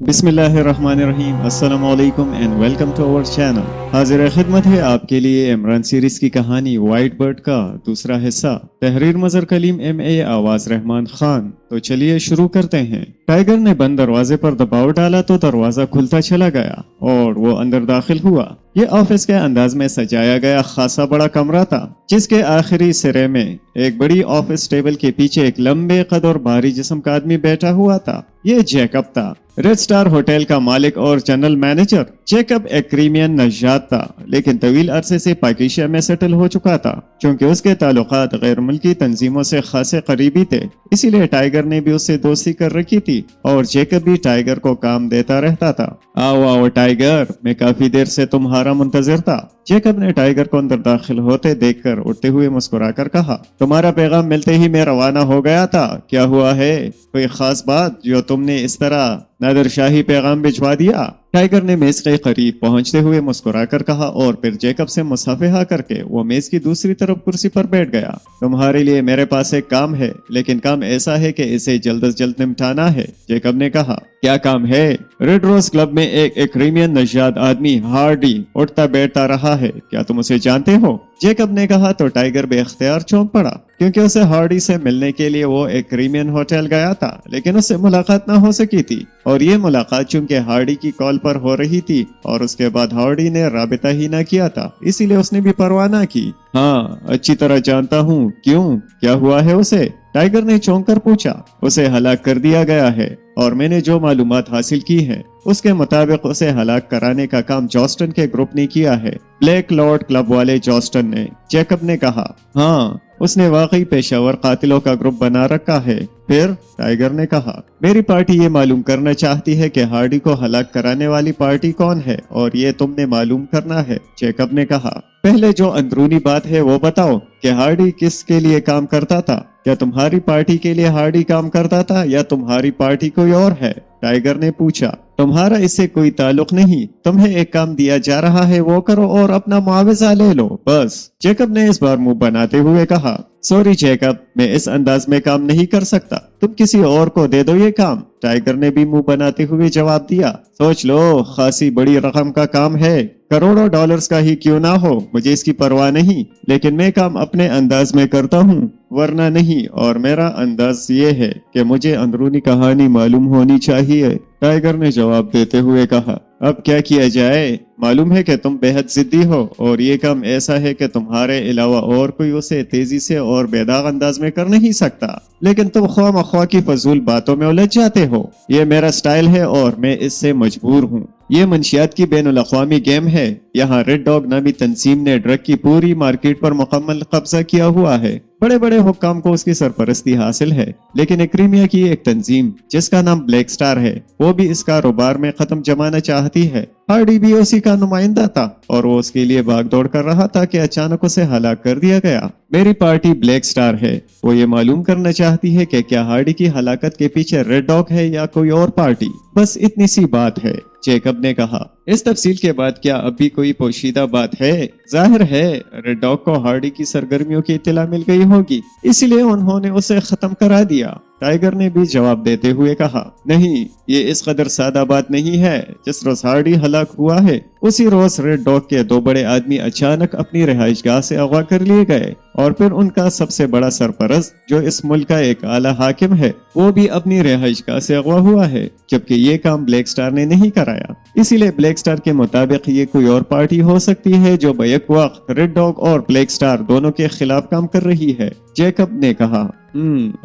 बिस्मिल्लाहिर्रहमानिर्रहीम अस्सलाम वालेकुम and welcome to our channel. हाजिर खिदमत है आपके लिए इमरान सीरीज की कहानी वाइट बर्ड का दूसरा हिस्सा। तहरीर मजर कलीम MA, आवाज रहमान खान। तो चलिए शुरू करते हैं। टाइगर ने बंद दरवाजे पर दबाव डाला तो दरवाजा खुलता चला गया और वो अंदर दाखिल हुआ। ये ऑफिस के अंदाज में सजाया गया खासा बड़ा कमरा था, जिसके आखिरी सिरे में एक बड़ी ऑफिस टेबल के पीछे एक लंबे कद और भारी जिस्म का आदमी बैठा हुआ था। ये जैकब था, रेड स्टार होटल का मालिक और जनरल मैनेजर। जैकब एक क्रीमियन नजात था, लेकिन तवील अरसे से पाकिस्तान में सेटल हो चुका था। क्योंकि उसके ताल्लुकात गैर मुल्की तंजीमों से खासे करीबी थे, इसीलिए टाइगर ने भी उससे दोस्ती कर रखी थी और जैकब भी टाइगर को काम देता रहता था। आओ आओ टाइगर, मैं काफी देर से तुम्हारा मुंतजर था। जैकब ने टाइगर को अंदर दाखिल होते देखकर उठते हुए मुस्कुराकर कहा, तुम्हारा पैगाम मिलते ही मैं रवाना हो गया था। क्या हुआ है? कोई खास बात जो तुमने इस तरह नादरशाही पैगाम भिजवा दिया? टाइगर ने मेज के करीब पहुंचते हुए मुस्कुराकर कहा और फिर जैकब से मुसाफिहा करके वो मेज की दूसरी तरफ कुर्सी पर बैठ गया। तुम्हारे लिए मेरे पास एक काम है, लेकिन काम ऐसा है कि इसे जल्द से जल्द निपटाना है। जैकब ने कहा, क्या काम है? रेड रोज क्लब में एक क्रीमियन नजाद आदमी हार्डी उठता बैठता रहा है, क्या तुम उसे जानते हो? जैकब ने कहा तो टाइगर बेख्तियार चौंक पड़ा, क्योंकि उसे हार्डी से मिलने के लिए वो एक क्रीमियन होटल गया था, लेकिन उससे मुलाकात न हो सकी थी। और ये मुलाकात चूंकि हार्डी की कॉल पर हो रही थी और उसके बाद हार्डी ने राबिता ही न किया था, इसीलिए उसने भी परवाह न की। हाँ, अच्छी तरह जानता हूँ। क्यों, क्या हुआ है उसे? टाइगर ने चौंक कर पूछा। उसे हलाक कर दिया गया है और मैंने जो मालूमात हासिल की है उसके मुताबिक उसे हलाक कराने का काम जॉस्टन के ग्रुप ने किया है। ब्लैक लॉर्ड क्लब वाले जॉस्टन ने। जैकब ने कहा, हाँ, उसने वाकई पेशावर कातिलों का ग्रुप बना रखा है। फिर? टाइगर ने कहा, मेरी पार्टी ये मालूम करना चाहती है कि हार्डी को हलाक कराने वाली पार्टी कौन है और ये तुमने मालूम करना है। जैकब ने कहा, पहले जो अंदरूनी बात है वो बताओ कि हार्डी किसके लिए काम करता था? क्या तुम्हारी पार्टी के लिए हार्डी काम करता था या तुम्हारी पार्टी कोई और है? टाइगर ने पूछा, तुम्हारा इससे कोई ताल्लुक नहीं। तुम्हें एक काम दिया जा रहा है, वो करो और अपना मुआवजा ले लो, बस। जैकब ने इस बार मुंह बनाते हुए कहा, सॉरी जैकब, मैं इस अंदाज में काम नहीं कर सकता, तुम किसी और को दे दो ये काम। टाइगर ने भी मुंह बनाते हुए जवाब दिया, सोच लो, खासी बड़ी रकम का काम है, करोड़ों डॉलर्स का ही क्यों ना हो, मुझे इसकी परवाह नहीं, लेकिन मैं काम अपने अंदाज में करता हूँ, वरना नहीं। और मेरा अंदाज ये है कि मुझे अंदरूनी कहानी मालूम होनी चाहिए। टाइगर ने जवाब देते हुए कहा, अब क्या किया जाए? मालूम है कि तुम बेहद जिद्दी हो और ये काम ऐसा है कि तुम्हारे अलावा और कोई उसे तेजी से और बेदाग अंदाज में कर नहीं सकता, लेकिन तुम ख्वाह की फजूल बातों में उलझ जाते हो। ये मेरा स्टाइल है और मैं इससे मजबूर हूँ। ये मंशियात की बैनुल अक़वामी गेम है। यहाँ रेड डॉग नामी तंजीम ने ड्रग की पूरी मार्केट पर मुकम्मल कब्जा किया हुआ है। बड़े बड़े हुक्काम को उसकी सरपरस्ती हासिल है, लेकिन क्रीमिया की एक तंजीम जिसका नाम ब्लैक स्टार है, वो भी इस कारोबार में खत्म जमाना चाहती है। हार्डी भी उसी का नुमाइंदा था और वो उसके लिए भाग दौड़ कर रहा था कि अचानक उसे हलाक कर दिया गया। मेरी पार्टी ब्लैक स्टार है। वो ये मालूम करना चाहती है कि क्या हार्डी की हलाकत के पीछे रेड डॉग है या कोई और पार्टी। बस इतनी सी बात है। जैकब ने कहा, इस तफसील के बाद क्या अभी कोई पोशीदा बात है? जाहिर है रेड डॉग को हार्डी की सरगर्मियों की इत्तला मिल गई होगी, इसलिए उन्होंने उसे खत्म करा दिया। टाइगर ने भी जवाब देते हुए कहा, नहीं, ये इस कदर सादा बात नहीं है। जिस रोज हार्डी हलाक हुआ है उसी रोज रेड डॉग के दो बड़े आदमी अचानक अपनी रिहाइशगाह से अगवा कर लिए गए और फिर उनका सबसे बड़ा सरपरस्त जो इस मुल्क का एक आला हाकिम है, वो भी अपनी रिहाइशगाह से अगवा हुआ है, जबकि ये काम ब्लैक स्टार ने नहीं कराया। इसीलिए ब्लैक स्टार के मुताबिक ये कोई और पार्टी हो सकती है जो बैक वक्त रेड डॉग और ब्लैक स्टार दोनों के खिलाफ काम कर रही है। जैकब ने कहा,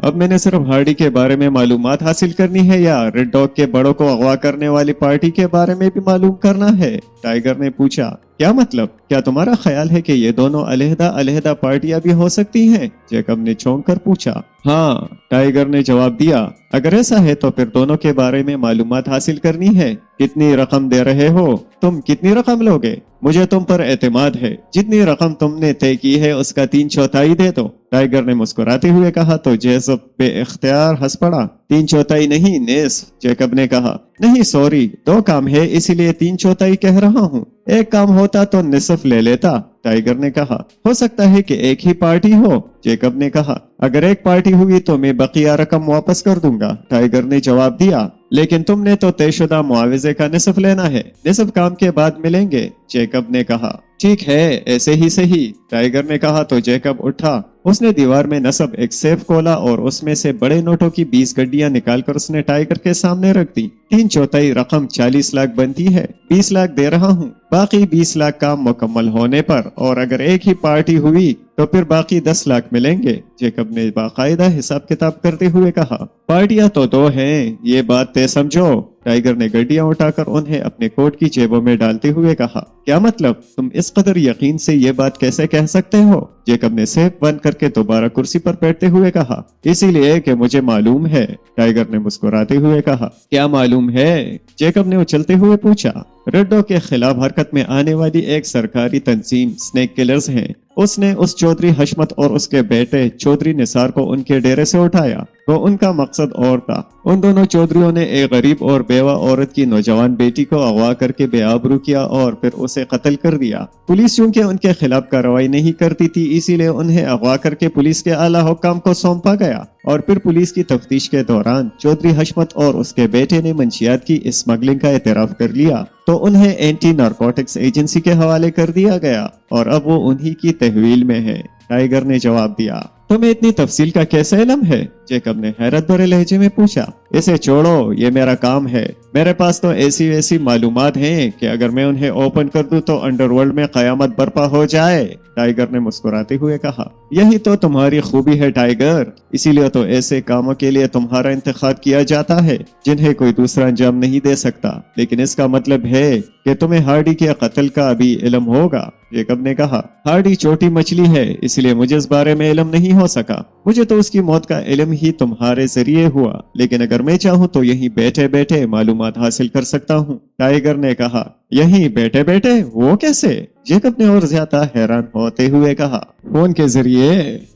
अब मैंने सिर्फ हार्डी के बारे में मालूमात हासिल करनी है या रेड डॉग के बड़ों को अगवा करने वाली पार्टी के बारे में भी मालूम करना है? टाइगर ने पूछा, क्या मतलब? क्या तुम्हारा ख्याल है कि ये दोनों अलहदा अलहदा पार्टियां भी हो सकती हैं? जैकब ने चौंक कर पूछा। हाँ, टाइगर ने जवाब दिया, अगर ऐसा है तो फिर दोनों के बारे में मालूमात हासिल करनी है। कितनी रकम दे रहे हो? तुम कितनी रकम लोगे? मुझे तुम पर एतमाद है। जितनी रकम तुमने तय की है उसका 3/4 दे दो। टाइगर ने मुस्कुराते हुए कहा तो जैकब बेइख्तियार हंस पड़ा। 3/4 नहीं, नेस। जैकब ने कहा, नहीं सॉरी, 2 काम है इसीलिए 3/4 कह रहा हूँ। एक काम होता तो निसफ ले लेता। टाइगर ने कहा, हो सकता है कि एक ही पार्टी हो। जैकब ने कहा, अगर एक पार्टी हुई तो मैं बकिया रकम वापस कर दूंगा। टाइगर ने जवाब दिया, लेकिन तुमने तो तयशुदा मुआवजे का निसफ लेना है, निसफ काम के बाद मिलेंगे। जैकब ने कहा ठीक है, ऐसे ही सही। टाइगर ने कहा तो जैकब उठा। उसने दीवार में नस्ब एक सेफ खोला और उसमें से बड़े नोटों की 20 गड्डियां निकालकर उसने टाइगर के सामने रख दी। 3/4 रकम 40 लाख बनती है, 20 लाख दे रहा हूँ। बाकी 20 लाख काम मुकम्मल होने पर, और अगर एक ही पार्टी हुई तो फिर बाकी 10 लाख मिलेंगे। जैकब ने बाकायदा हिसाब किताब करते हुए कहा पार्टियां तो 2 हैं, ये बात तय समझो। टाइगर ने गड्डियां उठाकर उन्हें अपने कोट की जेबों में डालते हुए कहा क्या मतलब, तुम इस कदर यकीन से ये बात कैसे कह सकते हो? जैकब ने सेफ बंद करके दोबारा कुर्सी पर बैठते हुए कहा इसीलिए कि मुझे मालूम है। टाइगर ने मुस्कुराते हुए कहा क्या मालूम है? जैकब ने उछलते हुए पूछा रड्डों के खिलाफ हरकत में आने वाली एक सरकारी तंजीम स्नेक किलर्स है। उसने उस चौधरी हशमत और उसके बेटे चौधरी निसार को उनके डेरे से उठाया। तो उनका मकसद और था। उन दोनों चौधरियों ने एक गरीब और बेवा औरत की नौजवान बेटी को अगवा करके बेआबरू किया और फिर उसे कत्ल कर दिया। पुलिस चूंकि उनके खिलाफ कार्रवाई नहीं करती थी, इसीलिए उन्हें अगवा करके पुलिस के आला हुक्काम को सौंपा गया और फिर पुलिस की तफ्तीश के दौरान चौधरी हशमत और उसके बेटे ने मंशियात की स्मगलिंग का एतराफ कर लिया, तो उन्हें एंटी नारकोटिक्स एजेंसी के हवाले कर दिया गया और अब वो उन्हीं की तहवील में है। टाइगर ने जवाब दिया तुम्हें इतनी तफसील का कैसा इल्म है? जैकब ने हैरत भरे लहजे में पूछा इसे छोड़ो, ये मेरा काम है। मेरे पास तो ऐसी वैसी मालूमात हैं कि अगर मैं उन्हें ओपन कर दूं तो अंडरवर्ल्ड में कयामत बर्पा हो जाए। टाइगर ने मुस्कुराते हुए कहा यही तो तुम्हारी खूबी है टाइगर, इसीलिए तो ऐसे कामों के लिए तुम्हारा इंतखाब किया जाता है जिन्हें कोई दूसरा अंजाम नहीं दे सकता। लेकिन इसका मतलब है कि तुम्हें हार्डी के कत्ल का भी इल्म होगा। जैकब ने कहा हार्डी छोटी मछली है, इसलिए मुझे इस बारे में इल्म नहीं हो सका। मुझे तो उसकी मौत का इल्म ही तुम्हारे जरिए हुआ, लेकिन अगर मैं चाहूँ तो यहीं बैठे बैठे मालूमात हासिल कर सकता हूँ। टाइगर ने कहा यहीं बैठे बैठे? वो कैसे? जैकब ने और ज्यादा हैरान होते हुए कहा फोन के जरिए।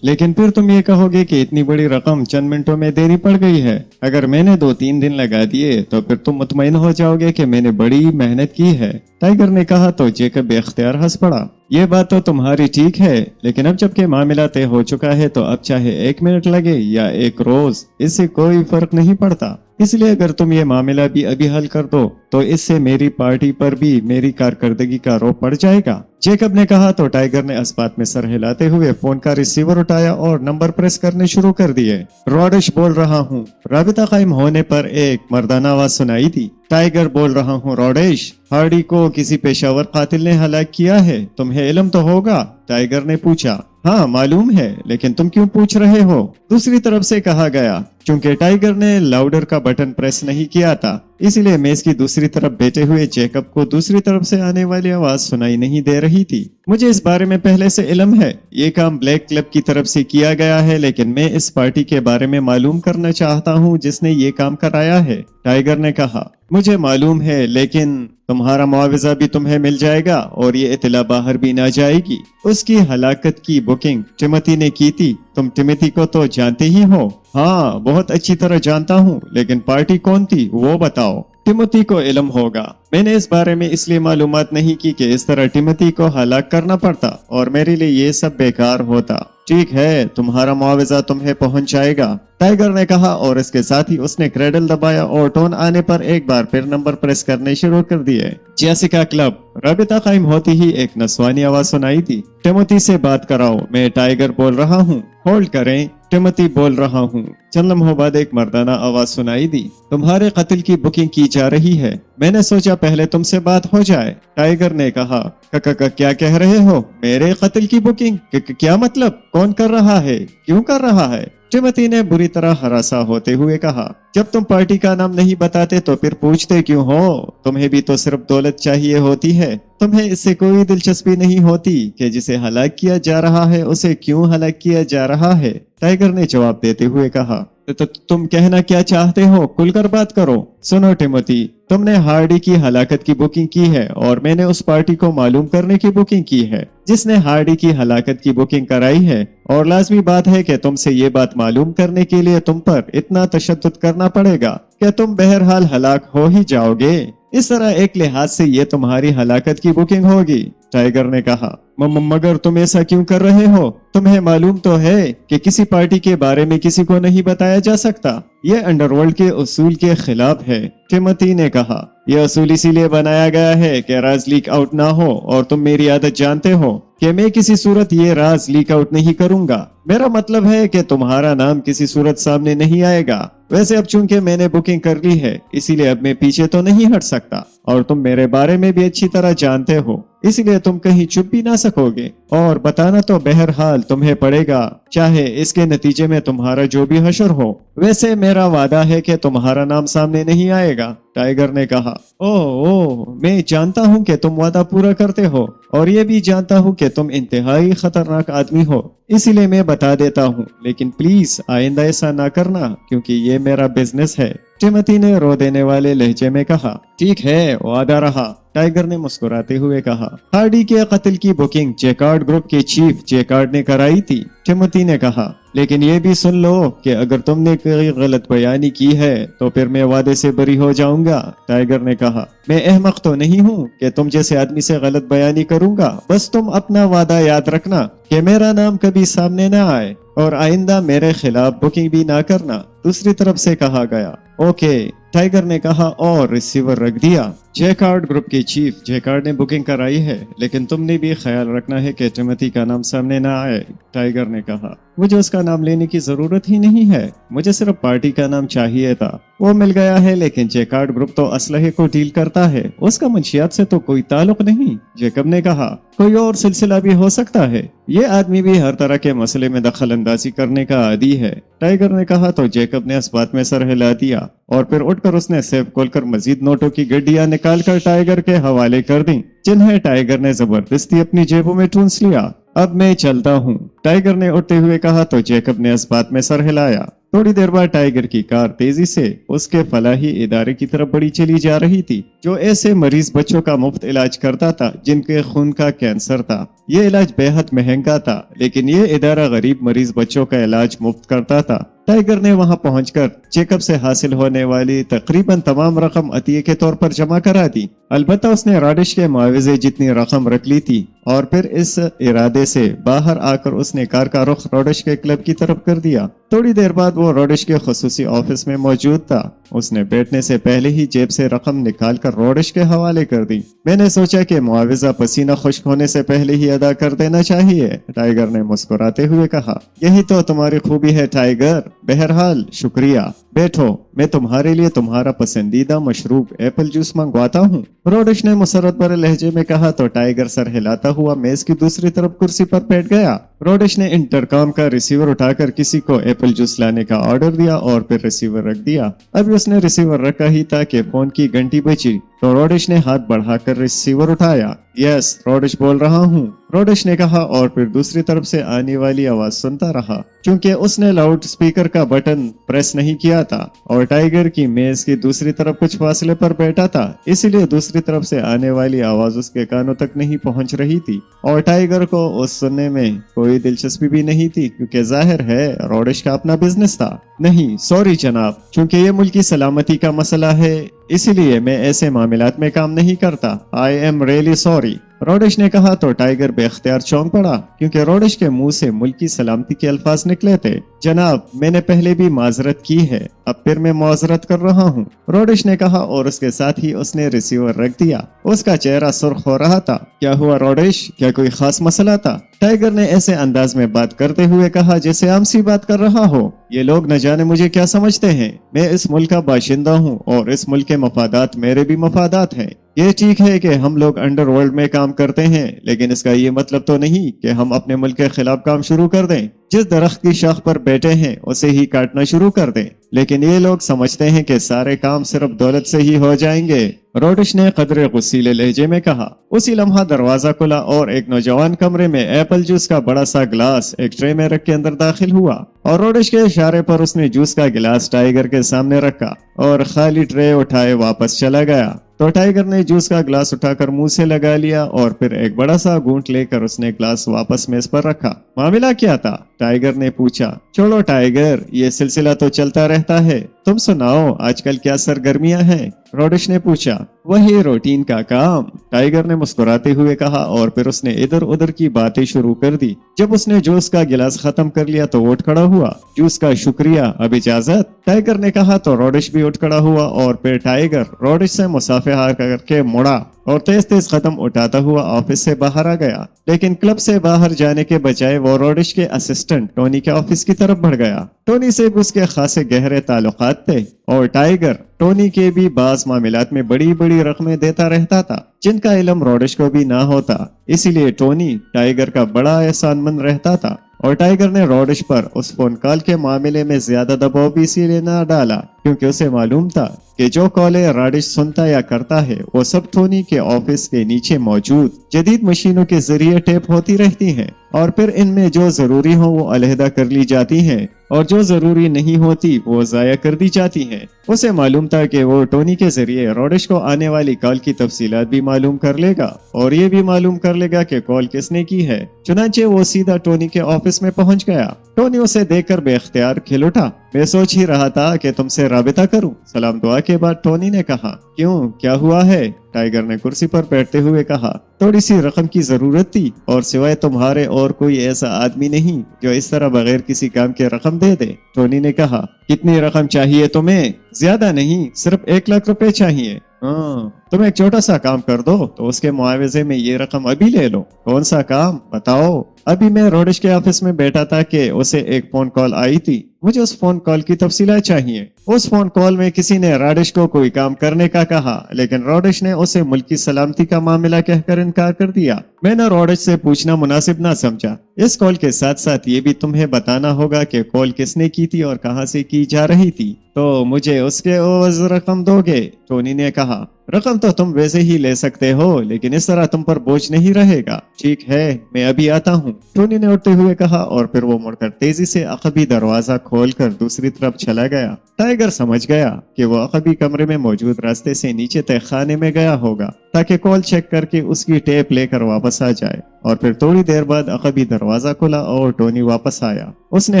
लेकिन फिर तुम ये कहोगे कि इतनी बड़ी रकम चंद मिनटों में देनी पड़ गई है। अगर मैंने 2-3 दिन लगा दिए तो फिर तुम मुतमईन हो जाओगे कि मैंने बड़ी मेहनत की है। टाइगर ने कहा तो जैकब बेख्तियार हंस पड़ा। ये बात तो तुम्हारी ठीक है, लेकिन अब जबकि मामला तय हो चुका है तो अब चाहे 1 मिनट लगे या 1 रोज, इससे कोई फर्क नहीं पड़ता। इसलिए अगर तुम ये मामला भी अभी हल कर दो तो इससे मेरी पार्टी पर भी मेरी कारकर्दगी का आरोप पड़ जाएगा। जैकब ने कहा तो टाइगर ने इस बात में सर हिलाते हुए फोन का रिसीवर उठाया और नंबर प्रेस करने शुरू कर दिए। रॉडेश बोल रहा हूँ। राबिता कायम होने पर एक मर्दाना आवाज सुनाई दी। टाइगर बोल रहा हूँ रॉडेश, हार्डी को किसी पेशावर कातिल ने हलाक किया है, तुम्हें इल्म तो होगा? टाइगर ने पूछा हाँ मालूम है, लेकिन तुम क्यों पूछ रहे हो? दूसरी तरफ से कहा गया। चूंकि टाइगर ने लाउडर का बटन प्रेस नहीं किया था, इसलिए मेज की दूसरी तरफ बैठे हुए जैकब को दूसरी तरफ से आने वाली आवाज सुनाई नहीं दे रही थी। मुझे इस बारे में पहले से इल्म है। ये काम ब्लैक क्लब की तरफ से किया गया है, लेकिन मैं इस पार्टी के बारे में मालूम करना चाहता हूँ जिसने ये काम कराया है। टाइगर ने कहा मुझे मालूम है, लेकिन तुम्हारा मुआवजा भी तुम्हें मिल जाएगा और ये इतला बाहर भी ना जाएगी। उसकी हलाकत की बुकिंग टिमोथी ने की थी। तुम टिमोथी को तो जानते ही हो। हाँ बहुत अच्छी तरह जानता हूँ, लेकिन पार्टी कौन थी वो बताओ। टिमोथी को इल्म होगा। मैंने इस बारे में इसलिए मालूमात नहीं की कि इस तरह टिमोथी को हलाक करना पड़ता और मेरे लिए ये सब बेकार होता। ठीक है, तुम्हारा मुआवजा तुम्हें पहुंच जाएगा, टाइगर ने कहा और इसके साथ ही उसने क्रेडल दबाया और टोन आने पर एक बार फिर नंबर प्रेस करने शुरू कर दिए। Jessica club. राबिता कायम होती ही एक नस्वानी आवाज सुनाई थी। टिमोथी से बात कराओ, मैं टाइगर बोल रहा हूँ। होल्ड करें, टिमोथी बोल रहा हूँ। चंद लम्हों बाद एक मर्दाना आवाज सुनाई दी। तुम्हारे कत्ल की बुकिंग की जा रही है। मैंने सोचा पहले तुमसे बात हो जाए। टाइगर ने कहा क्या कह रहे हो? मेरे कत्ल की बुकिंग? क्या मतलब? कौन कर रहा है? क्यों कर रहा है? टिमोथी ने बुरी तरह हरासा होते हुए कहा जब तुम पार्टी का नाम नहीं बताते तो फिर पूछते क्यों हो? तुम्हें भी तो सिर्फ दौलत चाहिए होती है। तुम्हें इससे कोई दिलचस्पी नहीं होती कि जिसे हलाक किया जा रहा है उसे क्यों हलाक किया जा रहा है। टाइगर ने जवाब देते हुए कहा तो तुम कहना क्या चाहते हो? खुलकर बात करो। सुनो टिमोथी, तुमने हार्डी की हलाकत की बुकिंग की है और मैंने उस पार्टी को मालूम करने की बुकिंग की है जिसने हार्डी की हलाकत की बुकिंग कराई है, और लाजमी बात है कि तुमसे ये बात मालूम करने के लिए तुम पर इतना तशद्दुद करना पड़ेगा कि तुम बहरहाल हलाक हो ही जाओगे। इस तरह एक लिहाज से ये तुम्हारी हलाकत की बुकिंग होगी। टाइगर ने कहा, मगर तुम ऐसा क्यों कर रहे हो? तुम्हें मालूम तो है कि किसी पार्टी के बारे में किसी को नहीं बताया जा सकता। ये अंडरवर्ल्ड के उसूल के खिलाफ है। टिमोथी ने कहा, यह उसूल इसीलिए बनाया गया है कि राज लीक आउट ना हो, और तुम मेरी आदत जानते हो कि मैं किसी सूरत ये राज लीक आउट नहीं करूंगा। मेरा मतलब है कि तुम्हारा नाम किसी सूरत सामने नहीं आएगा। वैसे अब चूंकि मैंने बुकिंग कर ली है, इसीलिए अब मैं पीछे तो नहीं हट सकता, और तुम मेरे बारे में भी अच्छी तरह जानते हो, इसलिए तुम कहीं चुप भी ना सकोगे, और बताना तो बहरहाल तुम्हें पड़ेगा, चाहे इसके नतीजे में तुम्हारा जो भी हशर हो। वैसे मेरा वादा है कि तुम्हारा नाम सामने नहीं आएगा। टाइगर ने कहा, ओह, मैं जानता हूँ कि तुम वादा पूरा करते हो, और ये भी जानता हूँ कि तुम इंतहाई खतरनाक आदमी हो, इसीलिए मैं बता देता हूँ, लेकिन प्लीज आइंदा ऐसा ना करना, क्योंकि ये मेरा बिजनेस है। टिमोथी ने रो देने वाले लहजे में कहा, ठीक है, वादा रहा। टाइगर ने मुस्कुराते हुए कहा, हार्डी के कत्ल की बुकिंग जैकार्ड ग्रुप के चीफ जैकार्ड ने कराई थी। टिमोथी ने कहा, लेकिन ये भी सुन लो कि अगर तुमने कोई गलत बयानी की है तो फिर मैं वादे से बरी हो जाऊंगा। टाइगर ने कहा, मैं अहमक तो नहीं हूँ कि तुम जैसे आदमी से गलत बयानी करूंगा। बस तुम अपना वादा याद रखना कि मेरा नाम कभी सामने ना आए, और आइंदा मेरे खिलाफ बुकिंग भी ना करना। दूसरी तरफ से कहा गया, ओके। टाइगर ने कहा और रिसीवर रख दिया। जैकार्ड ग्रुप के चीफ जैकार्ड ने बुकिंग कराई है, लेकिन तुमने भी ख्याल रखना है कि टिमोथी का नाम सामने ना आए। टाइगर ने कहा, मुझे उसका नाम लेने की जरूरत ही नहीं है, मुझे सिर्फ पार्टी का नाम चाहिए था, वो मिल गया है। लेकिन जैकार्ड ग्रुप तो असलहे को डील करता है, उसका मंशियात से तो कोई ताल्लुक नहीं। जैकब ने कहा, कोई और सिलसिला भी हो सकता है, ये आदमी भी हर तरह के मसले में दखल अंदाजी करने का आदी है। टाइगर ने कहा तो जैकब ने इस बात में सर हिला दिया, और फिर उठकर उसने सेफ खोलकर मजीद नोटों की गड्डियां निकालकर टाइगर के हवाले कर दी, जिन्हें टाइगर ने जबरदस्ती अपनी जेबों में ठूंस लिया। अब मैं चलता हूँ, टाइगर ने उठते हुए कहा तो जैकब ने इस बात में सर हिलाया। थोड़ी देर बाद टाइगर की कार तेजी से उसके फलाही इदारे की तरफ बढ़ी चली जा रही थी, जो ऐसे मरीज बच्चों का मुफ्त इलाज करता था जिनके खून का कैंसर था। ये इलाज बेहद महंगा था, लेकिन ये इदारा गरीब मरीज बच्चों का इलाज मुफ्त करता था। टाइगर ने वहां पहुंचकर जैकब से हासिल होने वाली तकरीबन तमाम रकम अतिये के तौर पर जमा करा दी। अलबत्ता उसने राडिश के मुआवजे जितनी रकम रख ली थी, और फिर इस इरादे से बाहर आकर उसने कार का रुख राडिश के क्लब की तरफ कर दिया। थोड़ी देर बाद वो राडिश के खुसूसी ऑफिस में मौजूद था। उसने बैठने से पहले ही जेब से रकम निकालकर राडिश के हवाले कर दी। मैंने सोचा कि मुआवजा पसीना खुश्क होने से पहले ही अदा कर देना चाहिए। टाइगर ने मुस्कुराते हुए कहा, यही तो तुम्हारी खूबी है टाइगर। बहरहाल शुक्रिया, बैठो, मैं तुम्हारे लिए तुम्हारा पसंदीदा मशरूब एप्पल जूस मंगवाता हूँ। राडिश ने मुसरत भरे लहजे में कहा तो टाइगर सर हिलाता हुआ मेज की दूसरी तरफ कुर्सी पर बैठ गया। राडिश ने इंटरकॉम का रिसीवर उठाकर किसी को एप्पल जूस लाने का ऑर्डर दिया, और फिर रिसीवर रख दिया। अभी उसने रिसीवर रखा ही था कि फोन की घंटी बजी, तो राडिश ने हाथ बढ़ाकर रिसीवर उठाया। यस, राडिश बोल रहा हूँ, राडिश ने कहा, और फिर दूसरी तरफ से आने वाली आवाज सुनता रहा। क्योंकि उसने लाउड स्पीकर का बटन प्रेस नहीं किया था और टाइगर की मेज की दूसरी तरफ कुछ फासले पर बैठा था, इसीलिए दूसरी तरफ से आने वाली आवाज उसके कानों तक नहीं पहुंच रही थी, और टाइगर को उस सुनने में कोई दिलचस्पी भी नहीं थी, क्योंकि जाहिर है राडिश का अपना बिजनेस था। नहीं, सॉरी जनाब, क्योंकि ये मुल्क की सलामती का मसला है, इसीलिए मैं ऐसे मामलात में काम नहीं करता। आई एम रियली सॉरी, राडिश ने कहा तो टाइगर बेख्तियार चौंक पड़ा, क्योंकि राडिश के मुंह से मुल्क की सलामती के अल्फाज निकले थे। जनाब, मैंने पहले भी माजरत की है, अब फिर मैं माजरत कर रहा हूँ, राडिश ने कहा, और उसके साथ ही उसने रिसीवर रख दिया। उसका चेहरा सुर्ख हो रहा था। क्या हुआ राडिश, क्या कोई खास मसला था? टाइगर ने ऐसे अंदाज में बात करते हुए कहा जैसे आम सी बात कर रहा हो। ये लोग न जाने मुझे क्या समझते हैं। मैं इस मुल्क का बाशिंदा हूँ, और इस मुल्क के मफादात मेरे भी मफादात हैं। ये ठीक है कि हम लोग अंडरवर्ल्ड में काम करते हैं, लेकिन इसका ये मतलब तो नहीं कि हम अपने मुल्क के खिलाफ काम शुरू कर दें। जिस दरख्त की शाख पर बैठे हैं उसे ही काटना शुरू कर दें। लेकिन ये लोग समझते हैं कि सारे काम सिर्फ दौलत से ही हो जाएंगे। राडिश ने कदरे गुस्सीले लहजे में कहा। उसी लम्हा दरवाजा खुला और एक नौजवान कमरे में एप्पल जूस का बड़ा सा गिलास एक ट्रे में रख के अंदर दाखिल हुआ, और राडिश के इशारे पर उसने जूस का गिलास टाइगर के सामने रखा और खाली ट्रे उठाए वापस चला गया। तो टाइगर ने जूस का गिलास उठाकर मुंह से लगा लिया, और फिर एक बड़ा सा घूंट लेकर उसने गिलास वापस मेज पर रखा। मामला क्या था? टाइगर ने पूछा। छोड़ो टाइगर, ये सिलसिला तो चलता रहता है, तुम सुनाओ आजकल क्या सरगर्मियां हैं? राडिश ने पूछा। वही रूटीन का काम, टाइगर ने मुस्कुराते हुए कहा और फिर उसने इधर उधर की बातें शुरू कर दी। जब उसने जूस का गिलास खत्म कर लिया तो वो उठ खड़ा हुआ। जूस का शुक्रिया, अब इजाजत, टाइगर ने कहा तो रोडिश भी उठ खड़ा हुआ और फिर टाइगर रोडिश से मुसाफिहा करके मुड़ा और तेज तेज कदम उठाता हुआ ऑफिस से बाहर आ गया। लेकिन क्लब से बाहर जाने के बजाय वो रोडिश के असिस्टेंट टोनी के ऑफिस की तरफ बढ़ गया। टोनी से भी उसके खासे गहरे ताल्लुकात थे और टाइगर टोनी के भी बाज मामलात में बड़ी बड़ी रकमें देता रहता था जिनका इल्म रोडिश को भी ना होता। इसीलिए टोनी टाइगर का बड़ा एहसानमंद रहता था और टाइगर ने रोडिश पर उस फोन कॉल के मामले में ज्यादा दबाव भी इसीलिए न डाला क्योंकि उसे मालूम था कि जो कॉलें रोडिश सुनता या करता है वो सब टोनी के ऑफिस के नीचे मौजूद जदीद मशीनों के जरिए टेप होती रहती हैं और फिर इनमें जो जरूरी हो वो अलहदा कर ली जाती हैं और जो जरूरी नहीं होती वो जाया कर दी जाती हैं। उसे मालूम था कि वो टोनी के जरिए रोडिश को आने वाली कॉल की तफसीलात भी मालूम कर लेगा और ये भी मालूम कर लेगा कि कॉल किसने की है। चुनांचे वो सीधा टोनी के ऑफिस में पहुंच गया। टोनी उसे देखकर बेख्तियार खिल उठा। मैं सोच ही रहा था कि तुमसे राबिता करूं। सलाम दुआ के बाद टोनी ने कहा, क्यों, क्या हुआ है? टाइगर ने कुर्सी पर बैठते हुए कहा, थोड़ी सी रकम की जरूरत थी और सिवाय तुम्हारे और कोई ऐसा आदमी नहीं जो इस तरह बगैर किसी काम के रकम दे दे। टोनी ने कहा, कितनी रकम चाहिए तुम्हें? ज्यादा नहीं, सिर्फ 1 लाख रुपए चाहिए। तुम एक छोटा सा काम कर दो तो उसके मुआवजे में ये रकम अभी ले लो। कौन सा काम, बताओ? अभी मैं रोडिश के ऑफिस में बैठा था कि उसे एक फोन कॉल आई थी। मुझे उस फोन कॉल की तफसीलात चाहिए। उस फोन कॉल में किसी ने रोडिश को कोई काम करने का कहा लेकिन रोडिश ने उसे मुल्क की सलामती का मामला कहकर इनकार कर दिया। मैंने रोडिश से पूछना मुनासिब ना समझा। इस कॉल के साथ साथ ये भी तुम्हें बताना होगा कि कॉल किसने की थी और कहां से की जा रही थी। तो मुझे उसके एवज रकम दोगे? टोनी ने कहा, रकम तो तुम वैसे ही ले सकते हो लेकिन इस तरह तुम पर बोझ नहीं रहेगा। ठीक है, मैं अभी आता हूँ, टोनी ने उठते हुए कहा और फिर वो मुड़कर तेजी से अकबी दरवाजा खोलकर दूसरी तरफ चला गया। टाइगर समझ गया कि वो अकबी कमरे में मौजूद रास्ते से नीचे तहखाने में गया होगा ताकि कॉल चेक करके उसकी टेप लेकर वापस आ जाए। और फिर थोड़ी देर बाद अकबी दरवाजा खुला और टोनी वापस आया। उसने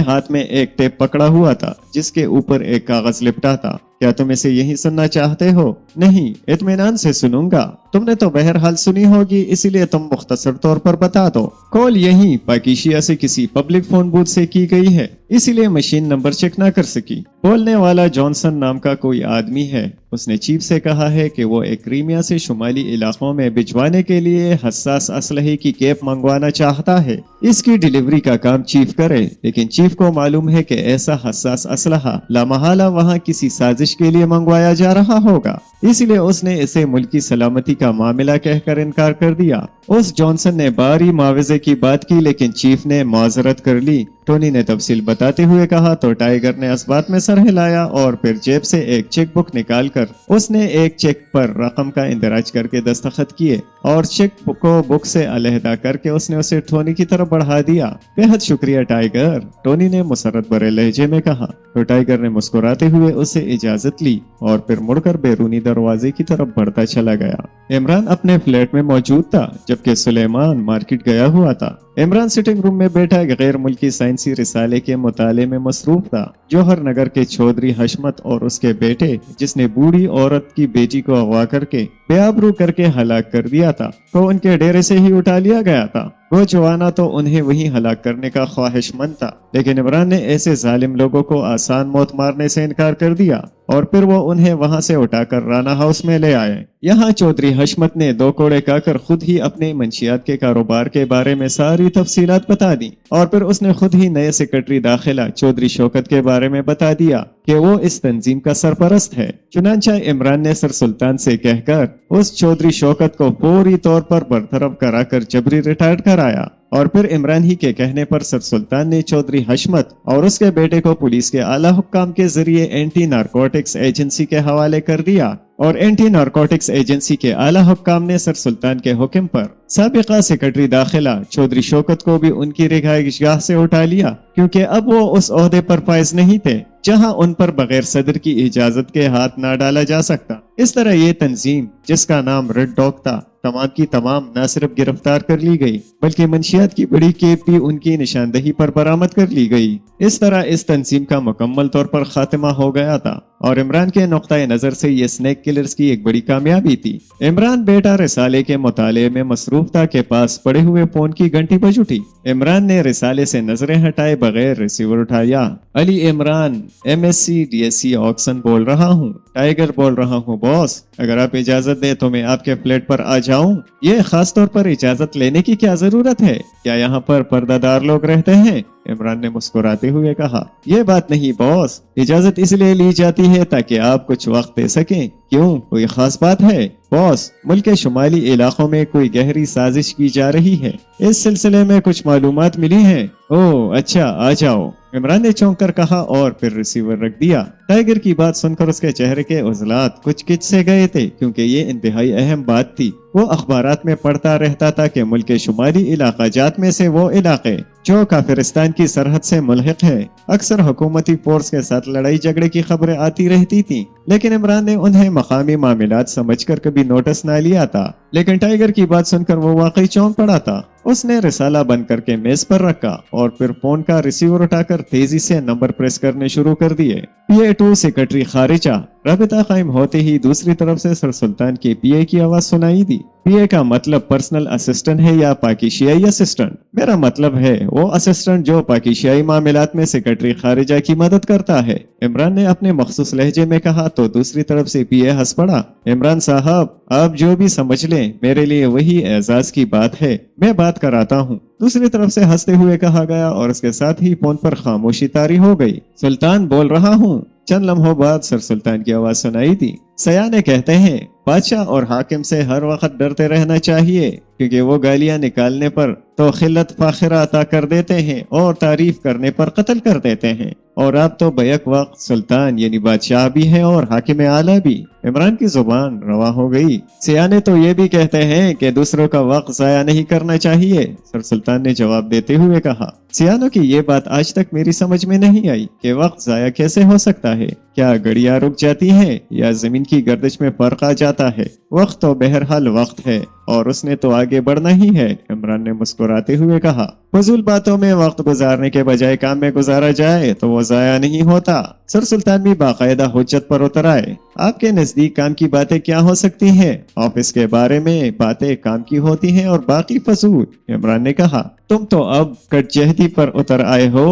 हाथ में एक टेप पकड़ा हुआ था जिसके ऊपर एक कागज लिपटा था। क्या तुम इसे यही सुनना चाहते हो? नहीं, इत्मीनान से सुनूंगा। तुमने तो बहरहाल सुनी होगी इसीलिए तुम मुख्तसर तौर पर बता दो। कॉल यही पाकिशिया से किसी पब्लिक फोन बूथ से की गई है इसीलिए मशीन नंबर चेक ना कर सकी। बोलने वाला जॉनसन नाम का कोई आदमी है। उसने चीफ से कहा है कि वो एक क्रीमिया से शुमाली इलाकों में भिजवाने के लिए हसास असलहे की केप मंगवाना चाहता है। इसकी डिलीवरी का काम चीफ करे लेकिन चीफ को मालूम है कि ऐसा हसास असलहा लामहाला वहाँ किसी साजिश के लिए मंगवाया जा रहा होगा, इसलिए उसने इसे मुल्क की सलामती का मामला कहकर इनकार कर दिया। उस जॉनसन ने बारी मुआवजे की बात की लेकिन चीफ ने माजरत कर ली। टोनी ने तफसील बताते हुए कहा तो टाइगर ने इस बात में सर हिलाया और फिर जेब से एक चेक बुक निकालकर उसने एक चेक पर रकम का इंदराज करके दस्तखत किए और चेक को बुक से अलहदा करके उसने उसे टोनी की तरफ बढ़ा दिया। बेहद शुक्रिया टाइगर, टोनी ने मुसरत भरे लहजे में कहा। तो टाइगर ने मुस्कुराते हुए उसे इजाजत ली और फिर मुड़कर बैरूनी दरवाजे की तरफ बढ़ता चला गया। इमरान अपने फ्लैट में मौजूद था जबकि सुलेमान मार्केट गया हुआ था। इमरान सिटिंग रूम में बैठा गैर मुल्की साइंसी रिसाले के मुताले में मसरूफ था। जौहर नगर के चौधरी हशमत और उसके बेटे जिसने बूढ़ी औरत की बेटी को अगवा करके बेआबरू करके हलाक कर दिया था तो उनके डेरे से ही उठा लिया गया था। वो जवाना तो उन्हें वहीं हलाक करने का ख्वाहिशमंद था लेकिन इमरान ने ऐसे जालिम लोगों को आसान मौत मारने से इनकार कर दिया और फिर वो उन्हें वहां से उठाकर राना हाउस में ले आए। यहाँ चौधरी हशमत ने 2 कोड़े खाकर खुद ही अपने मंशियात के कारोबार के बारे में सारी तफसीलात बता दी और फिर उसने खुद ही नए सेक्रेटरी दाखिला चौधरी शौकत के बारे में बता दिया कि वो इस तंजीम का सरपरस्त है। चुनांचा इमरान ने सर सुल्तान से कहकर उस चौधरी शौकत को फौरी तौर पर बरतरफ कराकर जबरी रिटायर्ड कराया और फिर इमरान ही के कहने पर सर सुल्तान ने चौधरी हशमत और उसके बेटे को पुलिस के आला हुक्काम के जरिए एंटी नारकोटिक्स एजेंसी के हवाले कर दिया और एंटी नारकोटिक्स एजेंसी के आला हुक्काम ने सर सुल्तान के हुक्म पर साबिका सेक्रेटरी दाखिला चौधरी शौकत को भी उनकी रिहाइशगाह से उठा लिया क्योंकि अब वो उस ओहदे पर फाइज नहीं थे। जहां उन पर बगैर सदर की इजाजत के हाथ ना डाला जा सकता। इस तरह ये तंजीम, जिसका नाम रेड डॉग था, तमाम की तमाम न सिर्फ गिरफ्तार कर ली गई बल्कि मंशियात की बड़ी खेप भी उनकी निशानदही पर बरामद कर ली गई। इस तरह इस तंजीम का मुकम्मल तौर पर खात्मा हो गया था और इमरान के नुक्ता नजर से ये स्नेक किलर्स की एक बड़ी कामयाबी थी। इमरान बेटा रिसाले के मुताले में मसरूफ था के पास पड़े हुए फोन की घंटी बज उठी। इमरान ने रिसाले से नजरें हटाए बगैर रिसीवर उठाया। Ali Imran, MSc DSc Oxon बोल रहा हूँ। टाइगर बोल रहा हूँ बॉस, अगर आप इजाजत दे तो मैं आपके फ्लैट पर आ जाऊं। ये खास तौर पर इजाजत लेने की क्या जरूरत है? क्या यहाँ पर पर्दादार लोग रहते हैं? इमरान ने मुस्कुराते हुए कहा, ये बात नहीं बॉस, इजाजत इसलिए ली जाती है ताकि आप कुछ वक्त दे सकें। क्यों, कोई खास बात है? बॉस, मुल्क के शुमाली इलाकों में कोई गहरी साजिश की जा रही है, इस सिलसिले में कुछ मालूमात मिली है। ओह अच्छा, आ जाओ, इमरान ने चौंक कर कहा और फिर रिसीवर रख दिया। टाइगर की बात सुनकर उसके चेहरे के उजलात कुछ किच से गए थे, क्योंकि ये इंतहाई अहम बात थी। वो अखबारात में पढ़ता रहता था कि मुल्क के शुमाली इलाका जात में से वो इलाके जो काफिरिस्तान की सरहद से मुल्हिक है, अक्सर हुकूमती फोर्स के साथ लड़ाई झगड़े की खबरें आती रहती थी, लेकिन इमरान ने उन्हें मकामी मामलात समझकर कभी नोटिस न लिया था। लेकिन टाइगर की बात सुनकर वो वाकई चौंक पड़ा था। उसने रिसाला बंद करके मेज पर रखा और फिर फोन का रिसीवर उठाकर तेजी से नंबर प्रेस करने शुरू कर दिए। PA2 secretary खारिजा। राबिता कायम होते ही दूसरी तरफ से सर सुल्तान के PA की आवाज सुनाई दी। PA का मतलब पर्सनल असिस्टेंट है या पाकिशियाई असिस्टेंट? मेरा मतलब है वो असिस्टेंट जो पाकिशियाई मामलात में सेक्रेटरी खारिजा की मदद करता है, इमरान ने अपने मखसूस लहजे में कहा तो दूसरी तरफ से PA हंस पड़ा। इमरान साहब, आप जो भी समझ लें, मेरे लिए वही एजाज की बात है, मैं बात कराता हूँ, दूसरी तरफ से हंसते हुए कहा गया और उसके साथ ही फोन पर खामोशी तारी हो गई। सुल्तान बोल रहा हूँ। चंद लम्हों बाद सर सुल्तान की आवाज सुनाई दी। सयाने कहते हैं बादशाह और हाकिम से हर वक्त डरते रहना चाहिए, क्योंकि वो गालियां निकालने पर तो खिल्लत फाखिरा अता कर देते हैं और तारीफ करने पर कत्ल कर देते हैं, और आप तो बैक वक्त सुल्तान यानी बादशाह भी हैं और हाकिम आला भी। इमरान की जुबान रवा हो गई। सियाने तो ये भी कहते हैं कि दूसरों का वक्त जाया नहीं करना चाहिए, सर सुल्तान ने जवाब देते हुए कहा। सियानों की ये बात आज तक मेरी समझ में नहीं आई कि वक्त जाया कैसे हो सकता है। क्या घड़ियां रुक जाती है या जमीन की गर्दिश में फर्क आ जाता है? वक्त तो बहरहाल वक्त है और उसने तो आगे बढ़ना ही है, इमरान ने मुस्कुराते हुए कहा। फजूल बातों में वक्त गुजारने के बजाय काम में गुजारा जाए तो वो जाया नहीं होता। सर सुल्तान भी बाकायदा हुज्जत पर उतर आए। आपके नजदीक काम की बातें क्या हो सकती हैं? ऑफिस के बारे में बातें काम की होती हैं और बाकी फजूल, इमरान ने कहा। तुम तो अब कटजहदी पर उतर आए हो।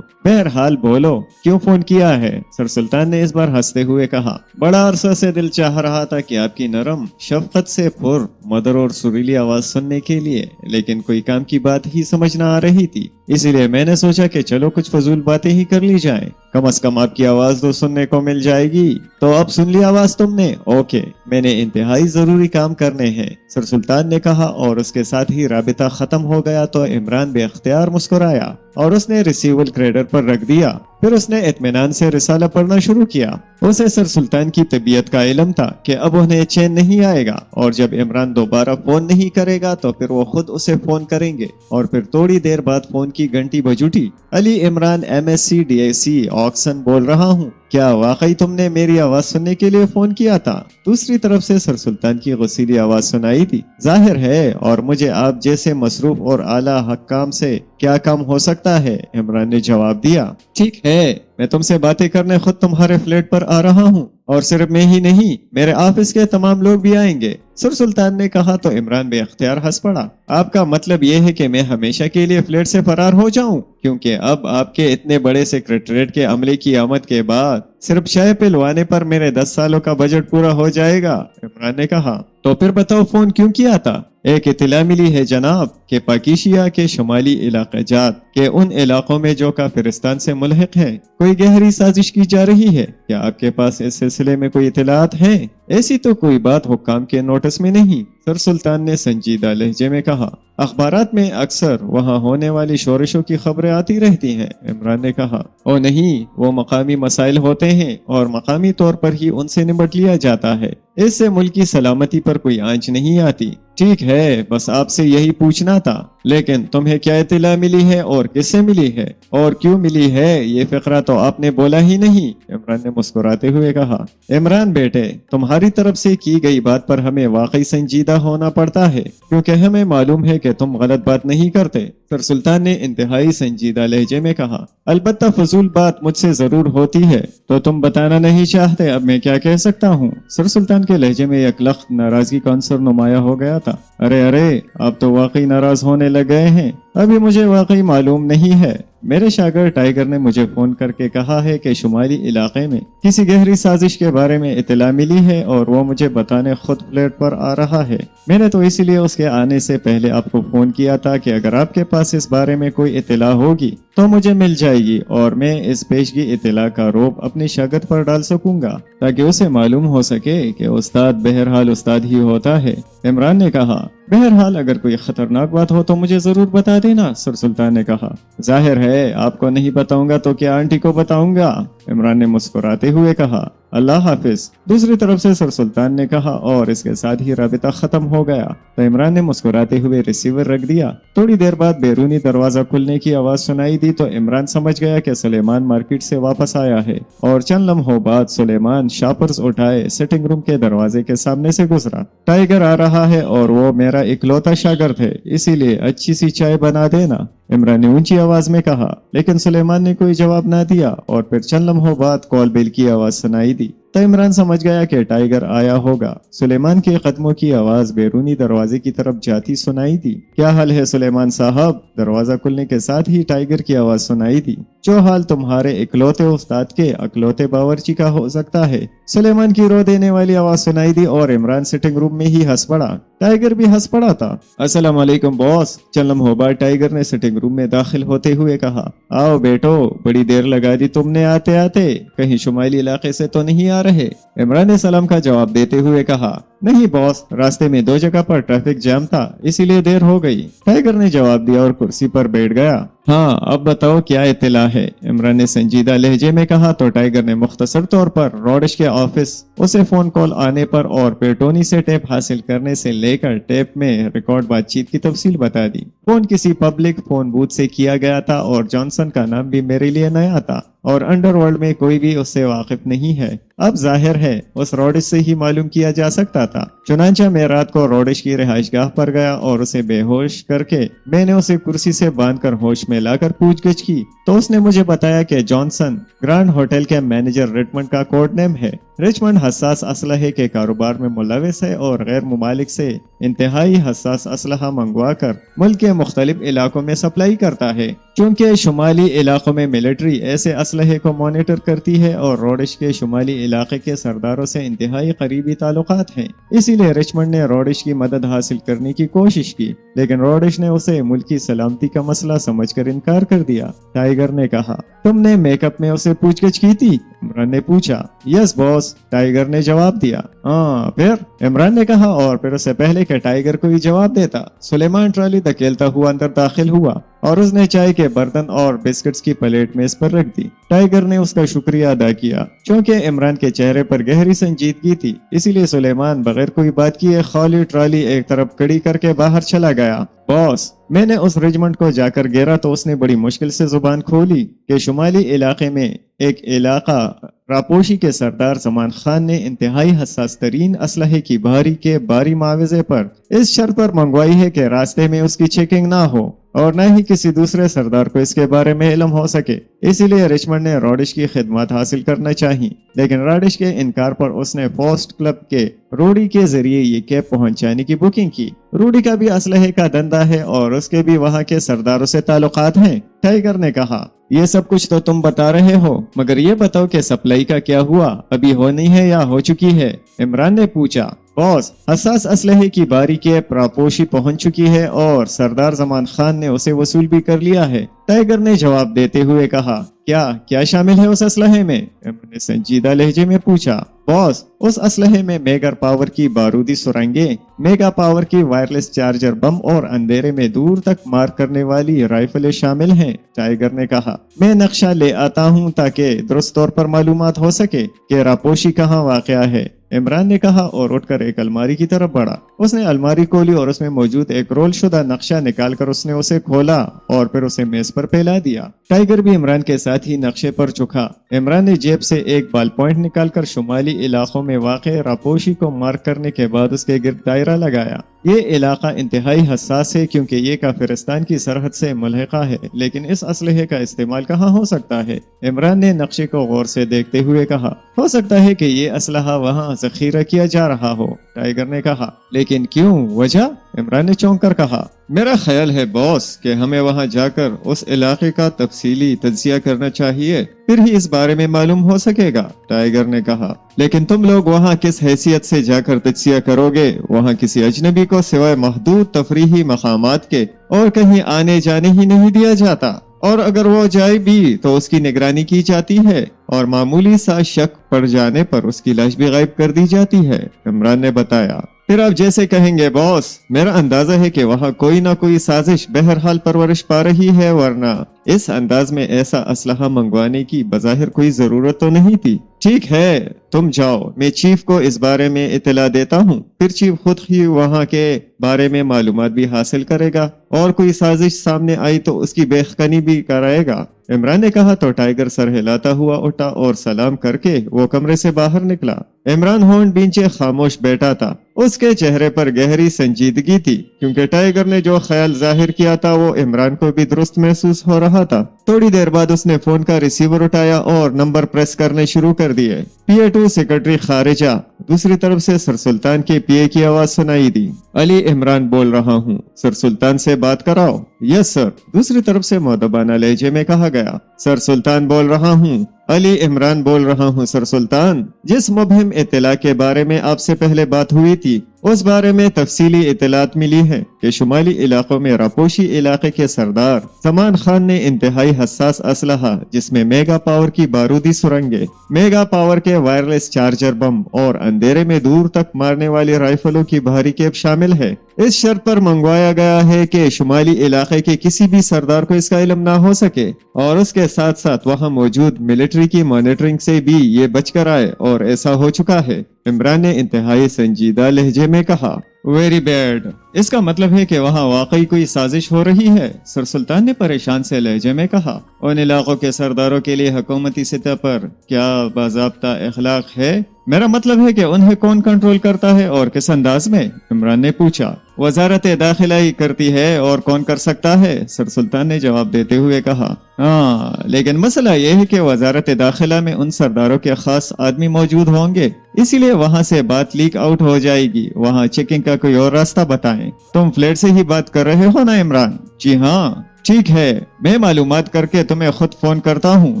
बहरहाल बोलो, क्यों फोन किया है? सर सुल्तान ने इस बार हंसते हुए कहा। बड़ा अरसा से दिल चाह रहा था कि आपकी नरम, शफकत से पुर, मधुर और सुरीली आवाज सुनने के लिए, लेकिन कोई काम की बात ही समझ न आ रही थी, इसीलिए मैंने सोचा कि चलो कुछ फजूल बातें ही कर ली जाएं। कम से कम आपकी आवाज तो सुनने को मिल जाएगी। तो अब सुन ली आवाज तुमने? ओके, मैंने इंतहाई जरूरी काम करने हैं, सर सुल्तान ने कहा और उसके साथ ही राबिता खत्म हो गया तो इमरान बेख्तियार मुस्कुराया और उसने रिसीवर क्रेडर पर रख दिया। फिर उसने इत्मीनान से रिसाला पढ़ना शुरू किया। उसे सर सुल्तान की तबीयत का इल्म था कि अब उन्हें चैन नहीं आएगा और जब इमरान दोबारा फोन नहीं करेगा तो फिर वो खुद उसे फोन करेंगे। और फिर थोड़ी देर बाद फोन की घंटी बज उठी। Ali Imran MSc DSc Oxon बोल रहा हूँ। क्या वाकई तुमने मेरी आवाज सुनने के लिए फोन किया था? दूसरी तरफ से सर सुल्तान की गुस्सीली आवाज सुनाई थी। जाहिर है, और मुझे आप जैसे मसरूफ और आला हक्काम से क्या काम हो सकता है, इमरान ने जवाब दिया। ठीक है, मैं तुमसे बातें करने खुद तुम्हारे फ्लैट पर आ रहा हूँ और सिर्फ मैं ही नहीं, मेरे ऑफिस के तमाम लोग भी आएंगे, सर सुल्तान ने कहा तो इमरान बेख्तियार हंस पड़ा। आपका मतलब ये है कि मैं हमेशा के लिए फ्लैट से फरार हो जाऊं, क्योंकि अब आपके इतने बड़े सेक्रेटरीट के अमले की आमद के बाद सिर्फ चाय पिलवाने पर मेरे 10 सालों का बजट पूरा हो जाएगा, इमरान ने कहा। तो फिर बताओ फोन क्यों किया था? एक इत्तला मिली है जनाब कि पाकिशिया के शुमाली इलाके जात के उन इलाकों में जो काफिरिस्तान से मुल्हिक हैं, कोई गहरी साजिश की जा रही है। क्या आपके पास इस सिलसिले में कोई इत्तलात हैं? ऐसी तो कोई बात हुक्काम के नोटिस में नहीं, सर सुल्तान ने संजीदा लहजे में कहा। अखबारात में अक्सर वहाँ होने वाली शोरिशों की खबरें आती रहती हैं, इमरान ने कहा। ओ नहीं, वो मकामी मसाइल होते हैं और मकामी तौर पर ही उनसे निपट लिया जाता है, इससे मुल्क की सलामती पर कोई आंच नहीं आती। ٹھیک ہے، بس آپ سے یہی پوچھنا تھا، لیکن تمہیں کیا اطلاع ملی ہے اور کس سے ملی ہے اور کیوں ملی ہے، یہ فقرہ تو آپ نے بولا ہی نہیں، عمران نے مسکراتے ہوئے کہا۔ عمران بیٹے، تمہاری طرف سے کی گئی بات پر ہمیں واقعی سنجیدہ ہونا پڑتا ہے، کیونکہ ہمیں معلوم ہے کہ تم غلط بات نہیں کرتے، سر سلطان نے انتہائی سنجیدہ لہجے میں کہا۔ البتہ فضول بات مجھ سے ضرور ہوتی ہے تو تم بتانا نہیں چاہتے، اب میں کیا کہہ سکتا ہوں؟ سر سلطان کے لہجے میں یک لخت ناراضگی کا عنصر نمایاں ہو گیا تھا۔ ارے آپ تو واقعی ناراض ہونے لگ گئے ہیں، ابھی مجھے واقعی معلوم نہیں ہے، میرے شاگرد ٹائیگر نے مجھے فون کر کے کہا ہے کہ شمالی علاقے میں کسی گہری سازش کے بارے میں اطلاع ملی ہے اور وہ مجھے بتانے خود فلیٹ پر آ رہا ہے۔ میں نے تو اسی لیے اس کے آنے سے پہلے آپ کو فون کیا تھا کہ اگر آپ کے پاس اس بارے میں کوئی اطلاع ہوگی تو مجھے مل جائے گی اور میں اس پیشگی اطلاع کا روب اپنے شاگرد پر ڈال سکوں گا تاکہ اسے معلوم ہو سکے کہ استاد بہرحال استاد ہی ہوتا ہے۔ عمران نے کہا، بہرحال اگر کوئی خطرناک بات ہو تو مجھے ضرور بتا دینا، سر سلطان نے کہا۔ ظاہر ہے آپ کو نہیں بتاؤں گا تو کیا آنٹی کو بتاؤں گا، عمران نے مسکراتے ہوئے کہا۔ اللہ حافظ، دوسری طرف سے سر سلطان نے کہا اور اس کے ساتھ ہی رابطہ ختم ہو گیا تو عمران نے مسکراتے ہوئے ریسیور رکھ دیا۔ تھوڑی دیر بعد بیرونی دروازہ کھلنے کی آواز سنائی دی تو عمران سمجھ گیا کہ سلیمان مارکیٹ سے واپس آیا ہے، اور چند لمحوں بعد سلیمان شاپرز اٹھائے سٹنگ روم کے دروازے کے سامنے سے گزرا۔ ٹائیگر آ رہا ہے اور وہ میرا اکلوتا شاگرد ہے، اسی لیے اچھی سی چائے بنا دینا، عمران نے اونچی آواز میں کہا، لیکن سلیمان نے کوئی جواب نہ دیا اور پھر چند لمحوں بعد کال بیل کی آواز سنائی دی تو عمران سمجھ گیا کہ ٹائیگر آیا ہوگا۔ سلیمان کے قدموں کی آواز بیرونی دروازے کی طرف جاتی سنائی دی۔ کیا حال ہے سلیمان صاحب؟ دروازہ کھلنے کے ساتھ ہی ٹائیگر کی آواز سنائی دی۔ جو حال تمہارے اکلوتے استاد کے اکلوتے باورچی کا ہو سکتا ہے، سلیمان کی رو دینے والی آواز سنائی دی اور عمران سٹنگ روم میں ہی ہنس پڑا۔ ٹائیگر بھی ہنس پڑا تھا۔ السلام علیکم باس، چند لمحوں بعد ٹائیگر نے سٹنگ روم میں داخل ہوتے ہوئے کہا۔ آؤ بیٹو، بڑی دیر لگا دی تم نے آتے آتے، کہیں شمالی علاقے سے تو نہیں آ رہے؟ عمران نے سلام کا جواب دیتے ہوئے کہا۔ نہیں باس، راستے میں دو جگہ پر ٹریفک جام تھا، اسی لیے دیر ہو گئی، ٹائیگر نے جواب دیا اور کرسی پر بیٹھ گیا۔ ہاں اب بتاؤ کیا اطلاع ہے، عمران نے سنجیدہ لہجے میں کہا تو ٹائیگر نے مختصر طور پر روڈش کے آفس، اسے فون کال آنے پر اور پھر ٹونی سے ٹیپ حاصل کرنے سے لے کر ٹیپ میں ریکارڈ بات چیت کی تفصیل بتا دی۔ فون کسی پبلک فون بوتھ سے کیا گیا تھا اور جانسن کا نام بھی میرے لیے نیا تھا اور انڈر ورلڈ میں کوئی بھی اس سے واقف نہیں ہے۔ اب ظاہر ہے اس روڈش سے ہی معلوم کیا جا سکتا تھا، چنانچہ میں رات کو روڈش کی رہائش گاہ پر گیا اور اسے بے ہوش کر کے میں نے اسے کرسی سے باندھ کر ہوش میں لا کر پوچھ گچھ کی تو اس نے مجھے بتایا کہ جانسن گرانڈ ہوٹل کے مینیجر ریچمنڈ کا کوڈ نیم ہے۔ ریچمنڈ حساس اسلحے کے کاروبار میں ملوث ہے اور غیر ممالک سے انتہائی حساس اسلحہ منگوا کر ملک کے مختلف علاقوں میں سپلائی کرتا ہے۔ چونکہ شمالی علاقوں میں ملٹری ایسے اسلحے کو مانیٹر کرتی ہے اور روڈش کے شمالی علاقے کے سرداروں سے انتہائی قریبی تعلقات ہیں، اسی لیے ریچمنڈ نے روڈش کی مدد حاصل کرنے کی کوشش کی، لیکن روڈش نے اسے ملکی سلامتی کا مسئلہ سمجھ کر انکار کر دیا۔ ٹائیگر نے کہا۔ تم نے میک اپ میں اسے پوچھ گچھ کی تھی؟ عمران نے پوچھا۔ یس باس، ٹائیگر نے جواب دیا۔ ہاں پھر؟ عمران نے کہا اور پھر اس سے پہلے کہ ٹائیگر کوئی جواب دیتا سلیمان ٹرالی دھکیلتا ہوا اندر داخل ہوا اور اس نے چائے کے برتن اور بسکٹس کی پلیٹ میز پر رکھ دی۔ ٹائیگر نے اس کا شکریہ ادا کیا۔ چونکہ عمران کے چہرے پر گہری سنجیدگی تھی، اسی لیے سلیمان بغیر کوئی بات کیے خالی ٹرالی ایک طرف کڑی کر کے باہر چلا گیا۔ باس، میں نے اس ریجمنٹ کو جا کر گھیرا تو اس نے بڑی مشکل سے زبان کھولی کہ شمالی علاقے میں ایک علاقہ راپوشی کے سردار زمان خان نے انتہائی حساس ترین اسلحے کی بھاری کے باری معاوضے پر اس شرط پر منگوائی ہے کہ راستے میں اس کی چیکنگ نہ ہو اور نہ ہی کسی دوسرے سردار کو اس کے بارے میں علم ہو سکے۔ اسی لیے ریچمنڈ نے روڈش کی خدمات حاصل کرنا چاہی، لیکن روڈش کے انکار پر اس نے پوسٹ کلب کے روڈی کے ذریعے یہ کیب پہنچانے کی بکنگ کی۔ روڈی کا بھی اسلحے کا دھندا ہے اور اس کے بھی وہاں کے سرداروں سے تعلقات ہیں، ٹائیگر نے کہا۔ یہ سب کچھ تو تم بتا رہے ہو، مگر یہ بتاؤ کہ سپلائی کا کیا ہوا، ابھی ہونی ہے یا ہو چکی ہے؟ عمران نے پوچھا۔ باس، حساس اسلحے کی باری کے پراپوشی پہنچ چکی ہے اور سردار زمان خان نے اسے وصول بھی کر لیا ہے، ٹائیگر نے جواب دیتے ہوئے کہا۔ کیا شامل ہے اس اسلحے میں؟ عمران نے سنجیدہ لہجے میں پوچھا۔ باس، اس اسلحے میں میگا پاور کی بارودی سرنگیں، میگا پاور کی وائرلیس چارجر بم اور اندھیرے میں دور تک مار کرنے والی رائفلیں شامل ہیں، ٹائیگر نے کہا۔ میں نقشہ لے آتا ہوں تاکہ درست طور پر معلومات ہو سکے کہ راپوشی کہاں واقع ہے۔ عمران نے کہا اور اٹھ کر ایک الماری کی طرف بڑھا۔ اس نے الماری کھولی اور اس میں موجود ایک رول شدہ نقشہ نکال کر اس نے اسے کھولا اور پھر اسے میز پر پھیلا دیا۔ ٹائیگر بھی عمران کے ساتھ ہی نقشے پر جھکا۔ عمران نے جیب سے ایک بال پوائنٹ نکال کر شمالی علاقوں میں واقع راپوشی کو مارک کرنے کے بعد اس کے گرد دائرہ لگایا۔ یہ علاقہ انتہائی حساس ہے کیونکہ یہ کافرستان کی سرحد سے ملحقہ ہے، لیکن اس اسلحے کا استعمال کہاں ہو سکتا ہے؟ عمران نے نقشے کو غور سے دیکھتے ہوئے کہا، ہو سکتا ہے کہ یہ اسلحہ وہاں ذخیرہ کیا جا رہا ہو۔ ٹائیگر نے کہا، لیکن کیوں؟ وجہ؟ عمران نے چونک کر کہا، میرا خیال ہے باس کہ ہمیں وہاں جا کر اس علاقے کا تفصیلی تجزیہ کرنا چاہیے، پھر ہی اس بارے میں معلوم ہو سکے گا۔ ٹائیگر نے کہا، لیکن تم لوگ وہاں کس حیثیت سے جا کر تجزیہ کرو گے؟ وہاں کسی اجنبی کو سوائے محدود تفریحی مقامات کے اور کہیں آنے جانے ہی نہیں دیا جاتا، اور اگر وہ جائے بھی تو اس کی نگرانی کی جاتی ہے اور معمولی سا شک پڑ جانے پر اس کی لاش بھی غائب کر دی جاتی ہے۔ عمران نے بتایا، پھر آپ جیسے کہیں گے باس، میرا اندازہ ہے کہ وہاں کوئی نہ کوئی سازش بہرحال پرورش پا رہی ہے، ورنہ اس انداز میں ایسا اسلحہ منگوانے کی بظاہر کوئی ضرورت تو نہیں تھی۔ ٹھیک ہے، تم جاؤ، میں چیف کو اس بارے میں اطلاع دیتا ہوں، پھر چیف خود ہی وہاں کے بارے میں معلومات بھی حاصل کرے گا اور کوئی سازش سامنے آئی تو اس کی بےخنی بھی کرائے گا۔ عمران نے کہا تو ٹائیگر سر ہلاتا ہوا اٹھا اور سلام کر کے وہ کمرے سے باہر نکلا۔ عمران ہونٹ بینچے خاموش بیٹھا تھا، اس کے چہرے پر گہری سنجیدگی تھی، کیونکہ ٹائیگر نے جو خیال ظاہر کیا تھا وہ عمران کو بھی درست محسوس ہو رہا تھا۔ تھوڑی دیر بعد اس نے فون کا ریسیور اٹھایا اور نمبر پریس کرنے شروع کر دیے۔ PA2 سیکرٹری خارجہ۔ دوسری طرف سے سر سلطان کے PA کی آواز سنائی دی، علی عمران بول رہا ہوں، سر سلطان سے بات کراؤ۔ یس سر، دوسری طرف سے مؤدبانہ لہجے میں کہا گیا۔ سر سلطان بول رہا ہوں، علی عمران بول رہا ہوں۔ سر سلطان، جس مبہم اطلاع کے بارے میں آپ سے پہلے بات ہوئی تھی اس بارے میں تفصیلی اطلاعات ملی ہیں کہ شمالی علاقوں میں راپوشی علاقے کے سردار زمان خان نے انتہائی حساس اسلحہ جس میں میگا پاور کی بارودی سرنگیں، میگا پاور کے وائرلیس چارجر بم اور اندھیرے میں دور تک مارنے والی رائفلوں کی بھاری کیپ شامل ہے، اس شرط پر منگوایا گیا ہے کہ شمالی علاقے کے کسی بھی سردار کو اس کا علم نہ ہو سکے، اور اس کے ساتھ ساتھ وہاں موجود ملٹری کی مانیٹرنگ سے بھی یہ بچ کر آئے، اور ایسا ہو چکا ہے۔ عمران نے انتہائی سنجیدہ لہجے میں کہا، ویری بیڈ، اس کا مطلب ہے کہ وہاں واقعی کوئی سازش ہو رہی ہے؟ سر سلطان نے پریشان سے لہجے میں کہا، ان علاقوں کے سرداروں کے لیے حکومتی سطح پر کیا باضابطہ اخلاق ہے؟ میرا مطلب ہے کہ انہیں کون کنٹرول کرتا ہے اور کس انداز میں؟ عمران نے پوچھا۔ وزارت داخلہ ہی کرتی ہے، اور کون کر سکتا ہے؟ سر سلطان نے جواب دیتے ہوئے کہا، ہاں، لیکن مسئلہ یہ ہے کہ وزارت داخلہ میں ان سرداروں کے خاص آدمی موجود ہوں گے، اسی لیے وہاں سے بات لیک آؤٹ ہو جائے گی۔ وہاں چیکنگ کا کوئی اور راستہ بتائیں۔ تم فلیٹ سے ہی بات کر رہے ہو نا عمران؟ جی ہاں۔ ٹھیک ہے، میں معلومات کر کے تمہیں خود فون کرتا ہوں،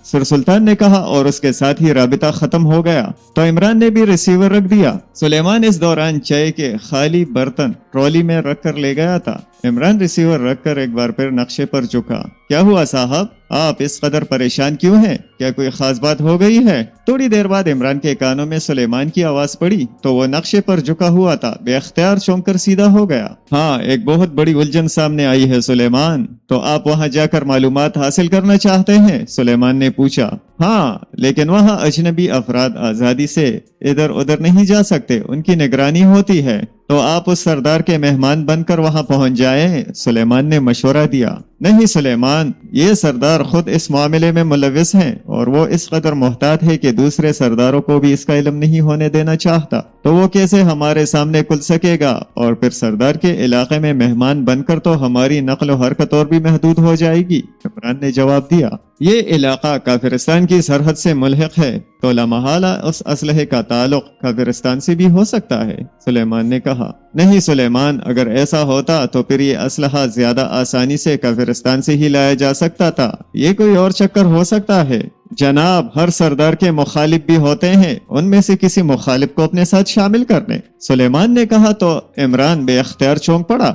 سر سلطان نے کہا، اور اس کے ساتھ ہی رابطہ ختم ہو گیا تو عمران نے بھی ریسیور رکھ دیا۔ سلیمان اس دوران چائے کے خالی برتن ٹرالی میں رکھ کر لے گیا تھا۔ عمران ریسیور رکھ کر ایک بار پھر نقشے پر جھکا۔ کیا ہوا صاحب؟ آپ اس قدر پریشان کیوں ہیں؟ کیا کوئی خاص بات ہو گئی ہے؟ تھوڑی دیر بعد عمران کے کانوں میں سلیمان کی آواز پڑی تو وہ نقشے پر جھکا ہوا تھا، بے اختیار چونک کر سیدھا ہو گیا۔ ہاں، ایک بہت بڑی الجھن سامنے آئی ہے سلیمان، تو آپ وہاں جا کر معلومات حاصل کرنا چاہتے ہیں؟ سلیمان نے پوچھا۔ ہاں، لیکن وہاں اجنبی افراد آزادی سے ادھر ادھر نہیں جا سکتے، ان کی نگرانی ہوتی ہے، تو آپ اس سردار کے مہمان بن کر وہاں پہنچ جائیں، سلیمان نے مشورہ دیا۔ نہیں سلیمان، یہ سردار خود اس معاملے میں ملوث ہیں، اور وہ اس قدر محتاط ہے کہ دوسرے سرداروں کو بھی اس کا علم نہیں ہونے دینا چاہتا، تو وہ کیسے ہمارے سامنے کھل سکے گا؟ اور پھر سردار کے علاقے میں مہمان بن کر تو ہماری نقل و حرکت اور بھی محدود ہو جائے گی، عمران نے جواب دیا۔ یہ علاقہ کافرستان کی سرحد سے ملحق ہے، تو لامحالہ اس اسلحے کا تعلق کافرستان سے بھی ہو سکتا ہے، سلیمان نے کہا۔ نہیں سلیمان، اگر ایسا ہوتا تو پھر یہ اسلحہ زیادہ آسانی سے کافرستان سے ہی لایا جا سکتا تھا، یہ کوئی اور چکر ہو سکتا ہے؟ جناب، ہر سردار کے مخالف بھی ہوتے ہیں، ان میں سے کسی مخالف کو اپنے ساتھ شامل کر لیں، سلیمان نے کہا تو عمران بے اختیار چونک پڑا۔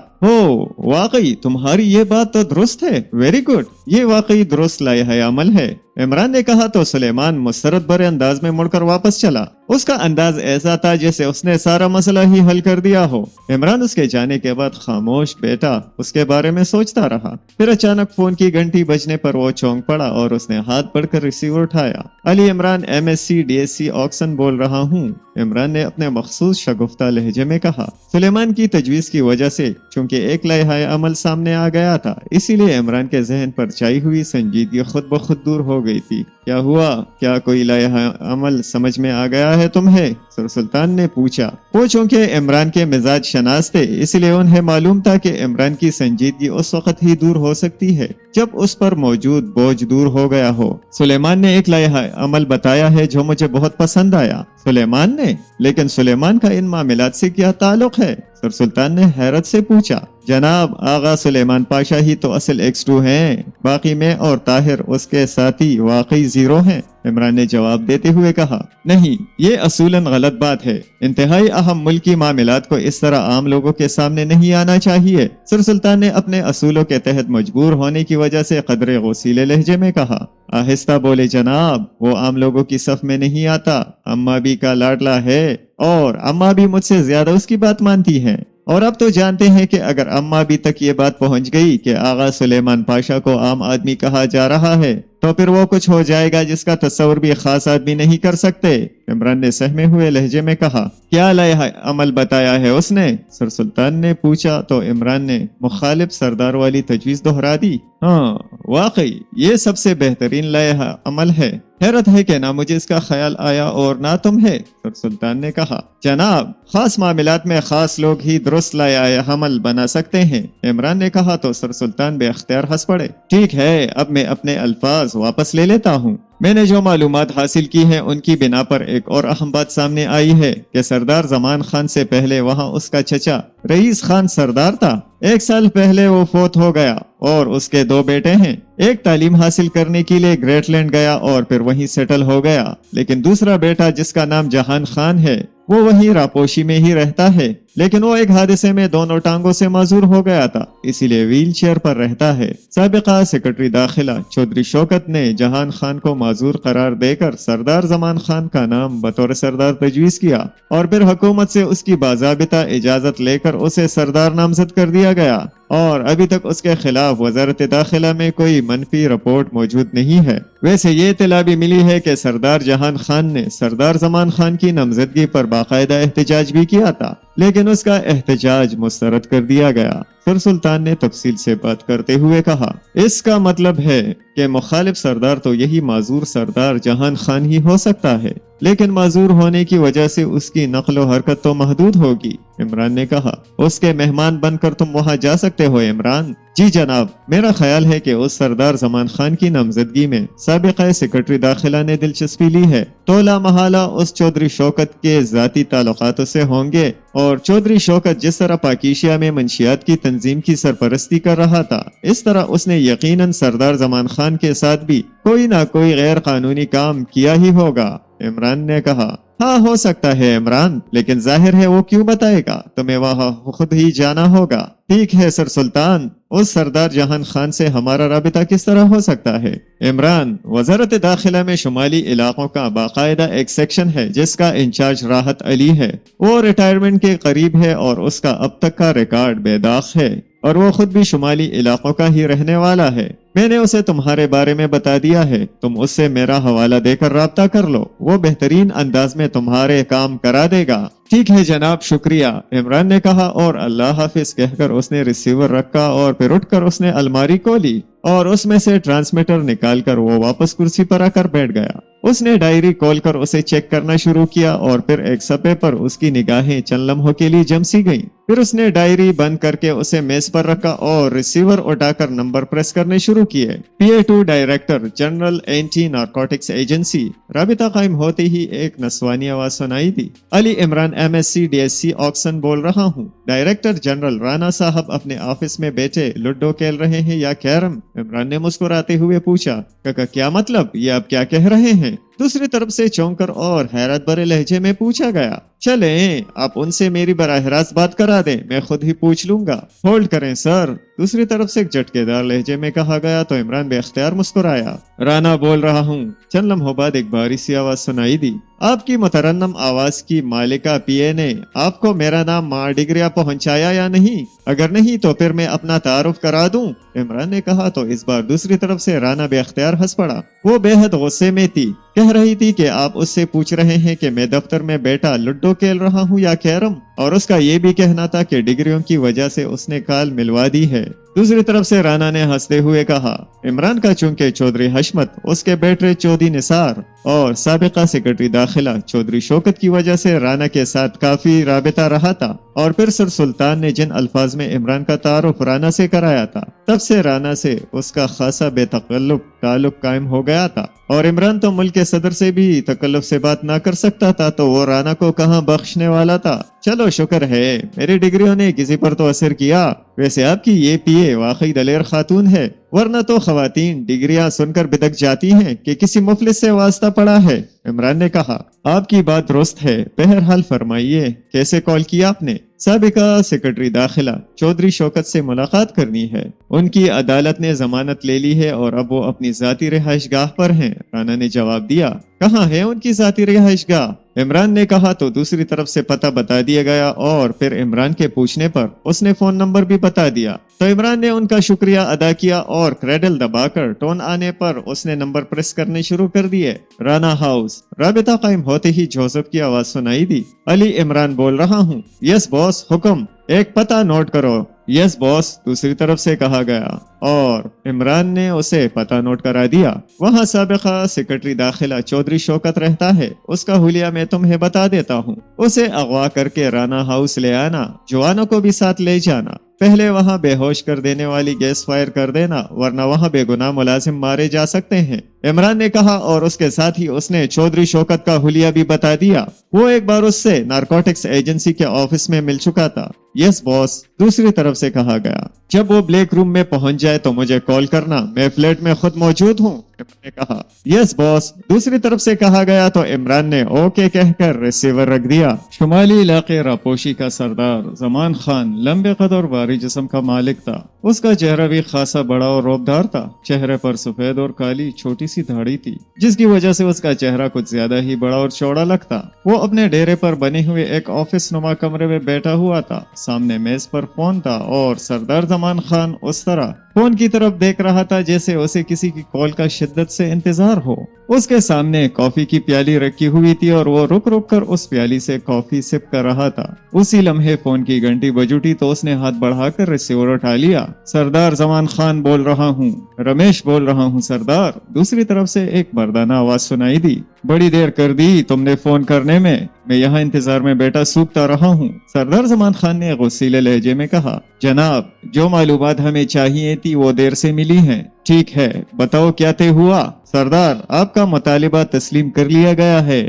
واقعی تمہاری یہ بات تو درست ہے، ویری گڈ، یہ واقعی درست لائحہ عمل ہے، عمران نے کہا تو سلیمان مسرت بھرے انداز میں مڑ کر واپس چلا۔ اس کا انداز ایسا تھا جیسے اس نے سارا مسئلہ ہی حل کر دیا ہو۔ عمران اس کے جانے کے بعد خاموش بیٹھا اس کے بارے میں سوچتا رہا، پھر اچانک فون کی گھنٹی بجنے پر وہ چونک پڑا اور اس نے ہاتھ بڑھ کر ریسیور اٹھایا۔ علی عمران MSc DSc آکسن بول رہا ہوں۔ इमरान ने अपने मखसूस शगुफ्ता लहजे में कहा। सुलेमान की तजवीज़ की वजह से चूंकि एक लम्हा अमल सामने आ गया था, इसीलिए इमरान के जहन पर छाई हुई संजीदगी खुद ब खुद दूर हो गई थी। क्या हुआ? क्या कोई लम्हा अमल समझ में आ गया है तुम्हें? सर सुल्तान ने पूछा। वो चूंकि इमरान के मिजाज शनास थे, इसलिए उन्हें मालूम था कि इमरान की संजीदगी उस वक्त ही दूर हो सकती है जब उस पर मौजूद बोझ दूर हो गया हो। सुलेमान ने एक लम्हा अमल बताया है जो मुझे बहुत पसंद आया। सुलेमान ने? लेकिन सुलेमान का इन मामलात से क्या ताल्लुक है? सर सुल्तान ने हैरत से पूछा। जनाब, आगा सुलेमान पाशा ही तो असल X2 हैं, बाकी मैं और ताहिर उसके साथी वाकई जीरो हैं। इमरान ने जवाब देते हुए कहा। नहीं, ये असूलन गलत बात है। इंतहाई अहम मुल्की मामलात को इस तरह आम लोगों के सामने नहीं आना चाहिए। सर सुल्तान ने अपने असूलों के तहत मजबूर होने की वजह से कदरे गौसीले लहजे में कहा। आहिस्ता बोले जनाब, वो आम लोगों की सफ में नहीं आता। अम्मा भी का लाडला है और अम्मा भी मुझसे ज्यादा उसकी बात मानती है। और अब तो जानते हैं कि अगर अम्मा भी तक ये बात पहुंच गई कि आगा सुलेमान पाशा को आम आदमी कहा जा रहा है, तो फिर वो कुछ हो जाएगा जिसका तस्वर भी खास आदमी नहीं कर सकते। इमरान ने सहमे हुए लहजे में कहा। क्या लम्हा अमल बताया है उसने? सर सुल्तान ने पूछा तो इमरान ने मुखालिफ सरदार वाली तजवीज़ दोहरा दी। हाँ, वाकई ये सबसे बेहतरीन लम्हा अमल है। हैरत है कि ना मुझे इसका ख्याल आया और ना तुम्हें। सर सुल्तान ने कहा। जनाब, खास मामलात में खास लोग ही दुरुस्त लम्हा अमल बना सकते हैं। इमरान ने कहा तो सर सुल्तान बेअख्तियार हंस पड़े। ठीक है, अब मैं अपने अल्फाज वापस ले लेता हूँ। मैंने जो मालूमात हासिल की हैं उनकी बिना पर एक और अहम बात सामने आई है कि सरदार जमान खान से पहले वहाँ उसका चचा रईस खान सरदार था। 1 साल पहले वो फोत हो गया और उसके 2 बेटे हैं। एक तालीम हासिल करने के लिए ग्रेटलैंड गया और फिर वहीं सेटल हो गया, लेकिन दूसरा बेटा जिसका नाम जहान खान है वो वहीं रापोशी में ही रहता है, लेकिन वो एक हादसे में दोनों टांगों से माजूर हो गया था, इसीलिए व्हील चेयर पर रहता है। साबिका सेक्रेटरी दाखिला चौधरी शौकत ने जहान खान को माजूर करार देकर सरदार जमान खान का नाम बतौर सरदार तजवीज़ किया और फिर हुकूमत से उसकी बाज़ाबिता इजाजत लेकर उसे सरदार नामजद कर दिया गया और अभी तक उसके खिलाफ वजारत दाखिला में कोई मनफी रिपोर्ट मौजूद नहीं है। वैसे ये इत्तला भी मिली है कि सरदार जहान खान ने सरदार जमान खान की नामजदगी पर बाकायदा एहतजाज भी किया था, लेकिन उसका एहतजाज मुस्तरद कर दिया गया। सर सुल्तान ने तफसील से बात करते हुए कहा। इसका मतलब है कि मुखालिफ सरदार तो यही माजूर सरदार जहान खान ही हो सकता है, लेकिन माजूर होने की वजह से उसकी नक्ल व हरकत तो महदूद होगी। इमरान ने कहा। उसके मेहमान बनकर तुम वहां जा सकते हो इमरान? जी जनाब, मेरा ख्याल है कि उस सरदार जमान खान की नामजदगी में साबिका सेक्रेटरी दाखिला ने दिलचस्पी ली है। तोला महाला उस चौधरी शौकत के जाती ताल्लुकातों से होंगे और चौधरी शौकत जिस तरह पाकिशिया में मंशियात की तंजीम की सरपरस्ती कर रहा था, इस तरह उसने यकीनन सरदार जमान खान के साथ भी कोई ना कोई गैर कानूनी काम किया ही होगा। इमरान ने कहा। हाँ, हो सकता है इमरान, लेकिन जाहिर है वो क्यों बताएगा? तुम्हें वहाँ खुद ही जाना होगा। ठीक है सर सुल्तान, उस सरदार जहान खान से हमारा राबिता किस तरह हो सकता है? इमरान, वजारत दाखिला में शुमाली इलाकों का बाकायदा एक सेक्शन है जिसका इंचार्ज राहत अली है। वो रिटायरमेंट के करीब है और उसका अब तक का रिकॉर्ड बेदाग है और वो खुद भी शुमाली इलाकों का ही रहने वाला है। मैंने उसे तुम्हारे बारे में बता दिया है, तुम उससे मेरा हवाला देकर राब्ता कर लो, वो बेहतरीन अंदाज में तुम्हारे काम करा देगा। ठीक है जनाब, शुक्रिया, इमरान ने कहा और अल्लाह हाफिज कहकर उसने रिसीवर रखा और फिर उठकर उसने अलमारी खोली और उसमें से ट्रांसमीटर निकालकर वो वापस कुर्सी पर आकर बैठ गया। उसने डायरी खोलकर उसे चेक करना शुरू किया और फिर एक सफ़े पर उसकी निगाहें चंद लम्हों के लिए जम सी गईं। फिर उसने डायरी बंद करके उसे मेज पर रखा और रिसीवर उठाकर नंबर प्रेस करने शुरू किए। PA2 director general anti narcotics agency. राबिता कायम होते ही एक नस्वानी आवाज सुनाई दी। Ali Imran MSc DSc Oxon बोल रहा हूँ। डायरेक्टर जनरल राना साहब अपने ऑफिस में बैठे लूडो खेल रहे हैं या कैरम? इमरान ने मुस्कुराते हुए पूछा। काका, क्या मतलब? ये आप क्या कह रहे हैं? दूसरी तरफ से चौंकर और हैरत भरे लहजे में पूछा गया। चलें, आप उनसे मेरी बराह रास्त बात करा दें, मैं खुद ही पूछ लूंगा। होल्ड करें सर। दूसरी तरफ से एक झटकेदार लहजे में कहा गया तो इमरान बेख्तियार मुस्कुराया। राना बोल रहा हूँ। चंद लम्हों बाद एक बारीक सी आवाज सुनाई दी। आपकी मुतरन्नम आवाज की मालिका पीए ने आपको मेरा नाम माँ डिग्रिया पहुंचाया या नहीं? अगर नहीं तो फिर मैं अपना तारुफ करा दूं? इमरान ने कहा तो इस बार दूसरी तरफ से राना बेख्तियार हंस पड़ा। वो बेहद गुस्से में थी। कह रही थी कि आप उससे पूछ रहे हैं कि मैं दफ्तर में बैठा लूडो खेल रहा हूँ या कैरम, और उसका ये भी कहना था कि डिग्रियों की वजह से उसने काल मिलवा दी है। दूसरी तरफ से राना ने हंसते हुए कहा, इमरान का चूंकि चौधरी हशमत, उसके बेटे चौधरी निसार और साबिका सेक्रेटरी दाखिला चौधरी शौकत की वजह से राना के साथ काफी राबिता रहा था, और फिर सर सुल्तान ने जिन अल्फाज में इमरान का तारुफ राना से कराया था, तब से राना से उसका खासा बेतकल्लुफ ताल्लुक कायम हो गया था। और इमरान तो मुल्क के सदर से भी तकल्लुफ से बात ना कर सकता था, तो वो राना को कहाँ बख्शने वाला था। चलो शुक्र है मेरी डिग्रियों ने किसी पर तो असर किया। वैसे आपकी ये पीए वाकई दलेर खातून है, वरना तो खवातीन डिग्रियां सुनकर बिदक जाती हैं कि किसी मुफलिस से वास्ता पड़ा है। इमरान ने कहा, आपकी बात दुरुस्त है, बहरहाल फरमाइए कैसे कॉल किया आपने? साबिका सेक्रेटरी दाखिला चौधरी शौकत से मुलाकात करनी है। उनकी अदालत ने जमानत ले ली है और अब वो अपनी जाती रिहाइशगाह पर हैं। राना ने जवाब दिया, कहाँ है उनकी जाती रिहाइशगाह? इमरान ने कहा तो दूसरी तरफ से पता बता दिया गया, और फिर इमरान के पूछने पर उसने फोन नंबर भी बता दिया। तो इमरान ने उनका शुक्रिया अदा किया और क्रेडल दबाकर टोन आने पर उसने नंबर प्रेस करने शुरू कर दिए। राना हाउस। राबिता कायम होते ही जोसेफ की आवाज सुनाई दी। अली इमरान बोल रहा हूँ। यस बॉस, हुक्म। एक पता नोट करो। यस बॉस, दूसरी तरफ से कहा गया, और इमरान ने उसे पता नोट करा दिया। वहाँ साबिका सेक्रेटरी दाखिला चौधरी शौकत रहता है। उसका हुलिया मैं तुम्हें बता देता हूँ। उसे अगवा करके राना हाउस ले आना, जवानों को भी साथ ले जाना। पहले वहाँ बेहोश कर देने वाली गैस फायर कर देना, वरना वहाँ बेगुनाह मुलाजिम मारे जा सकते हैं। इमरान ने कहा, और उसके साथ ही उसने चौधरी शौकत का हुलिया भी बता दिया। वो एक बार उससे नारकोटिक्स एजेंसी के ऑफिस में मिल चुका था। यस बॉस, दूसरी तरफ से कहा गया। जब वो ब्लैक रूम में पहुंच जाए तो मुझे कॉल करना, मैं फ्लैट में खुद मौजूद हूँ। इमरान ने कहा, यस बॉस, दूसरी तरफ से कहा गया तो इमरान ने ओके कहकर रिसीवर रख दिया। शुमाली इलाके रापोशी का सरदार जमान खान लंबे कद और भारी जिस्म का मालिक था। उसका चेहरा भी खासा बड़ा और रौबदार था। चेहरे पर सफेद और काली छोटी सी दाढ़ी थी, जिसकी वजह से उसका चेहरा कुछ ज्यादा ही बड़ा और चौड़ा लगता। वो अपने डेरे पर बने हुए एक ऑफिस नुमा कमरे में बैठा हुआ था। सामने मेज पर फोन था और सरदार जमान खान उस तरह फोन की तरफ देख रहा था जैसे उसे किसी की कॉल का शिद्दत से इंतजार हो। उसके सामने कॉफी की प्याली रखी हुई थी और वो रुक रुक कर उस प्याली से कॉफी सिप कर रहा था। उसी लम्हे फोन की घंटी बज उठी तो उसने हाथ बढ़ाकर रिसीवर उठा लिया। सरदार जमान खान बोल रहा हूँ। रमेश बोल रहा हूँ सरदार। दूसरी तरफ से एक मर्दाना आवाज सुनाई दी। बड़ी देर कर दी तुमने फोन करने में, मैं यहाँ इंतजार में बैठा सूखता रहा हूँ। सरदार जमान खान ने गुस्सीले लहजे में कहा, जनाब, जो मालूमात हमें चाहिए थी वो देर से मिली हैं। ठीक है, बताओ क्या तय हुआ? सरदार, आपका मुतालिबा तस्लीम कर लिया गया है,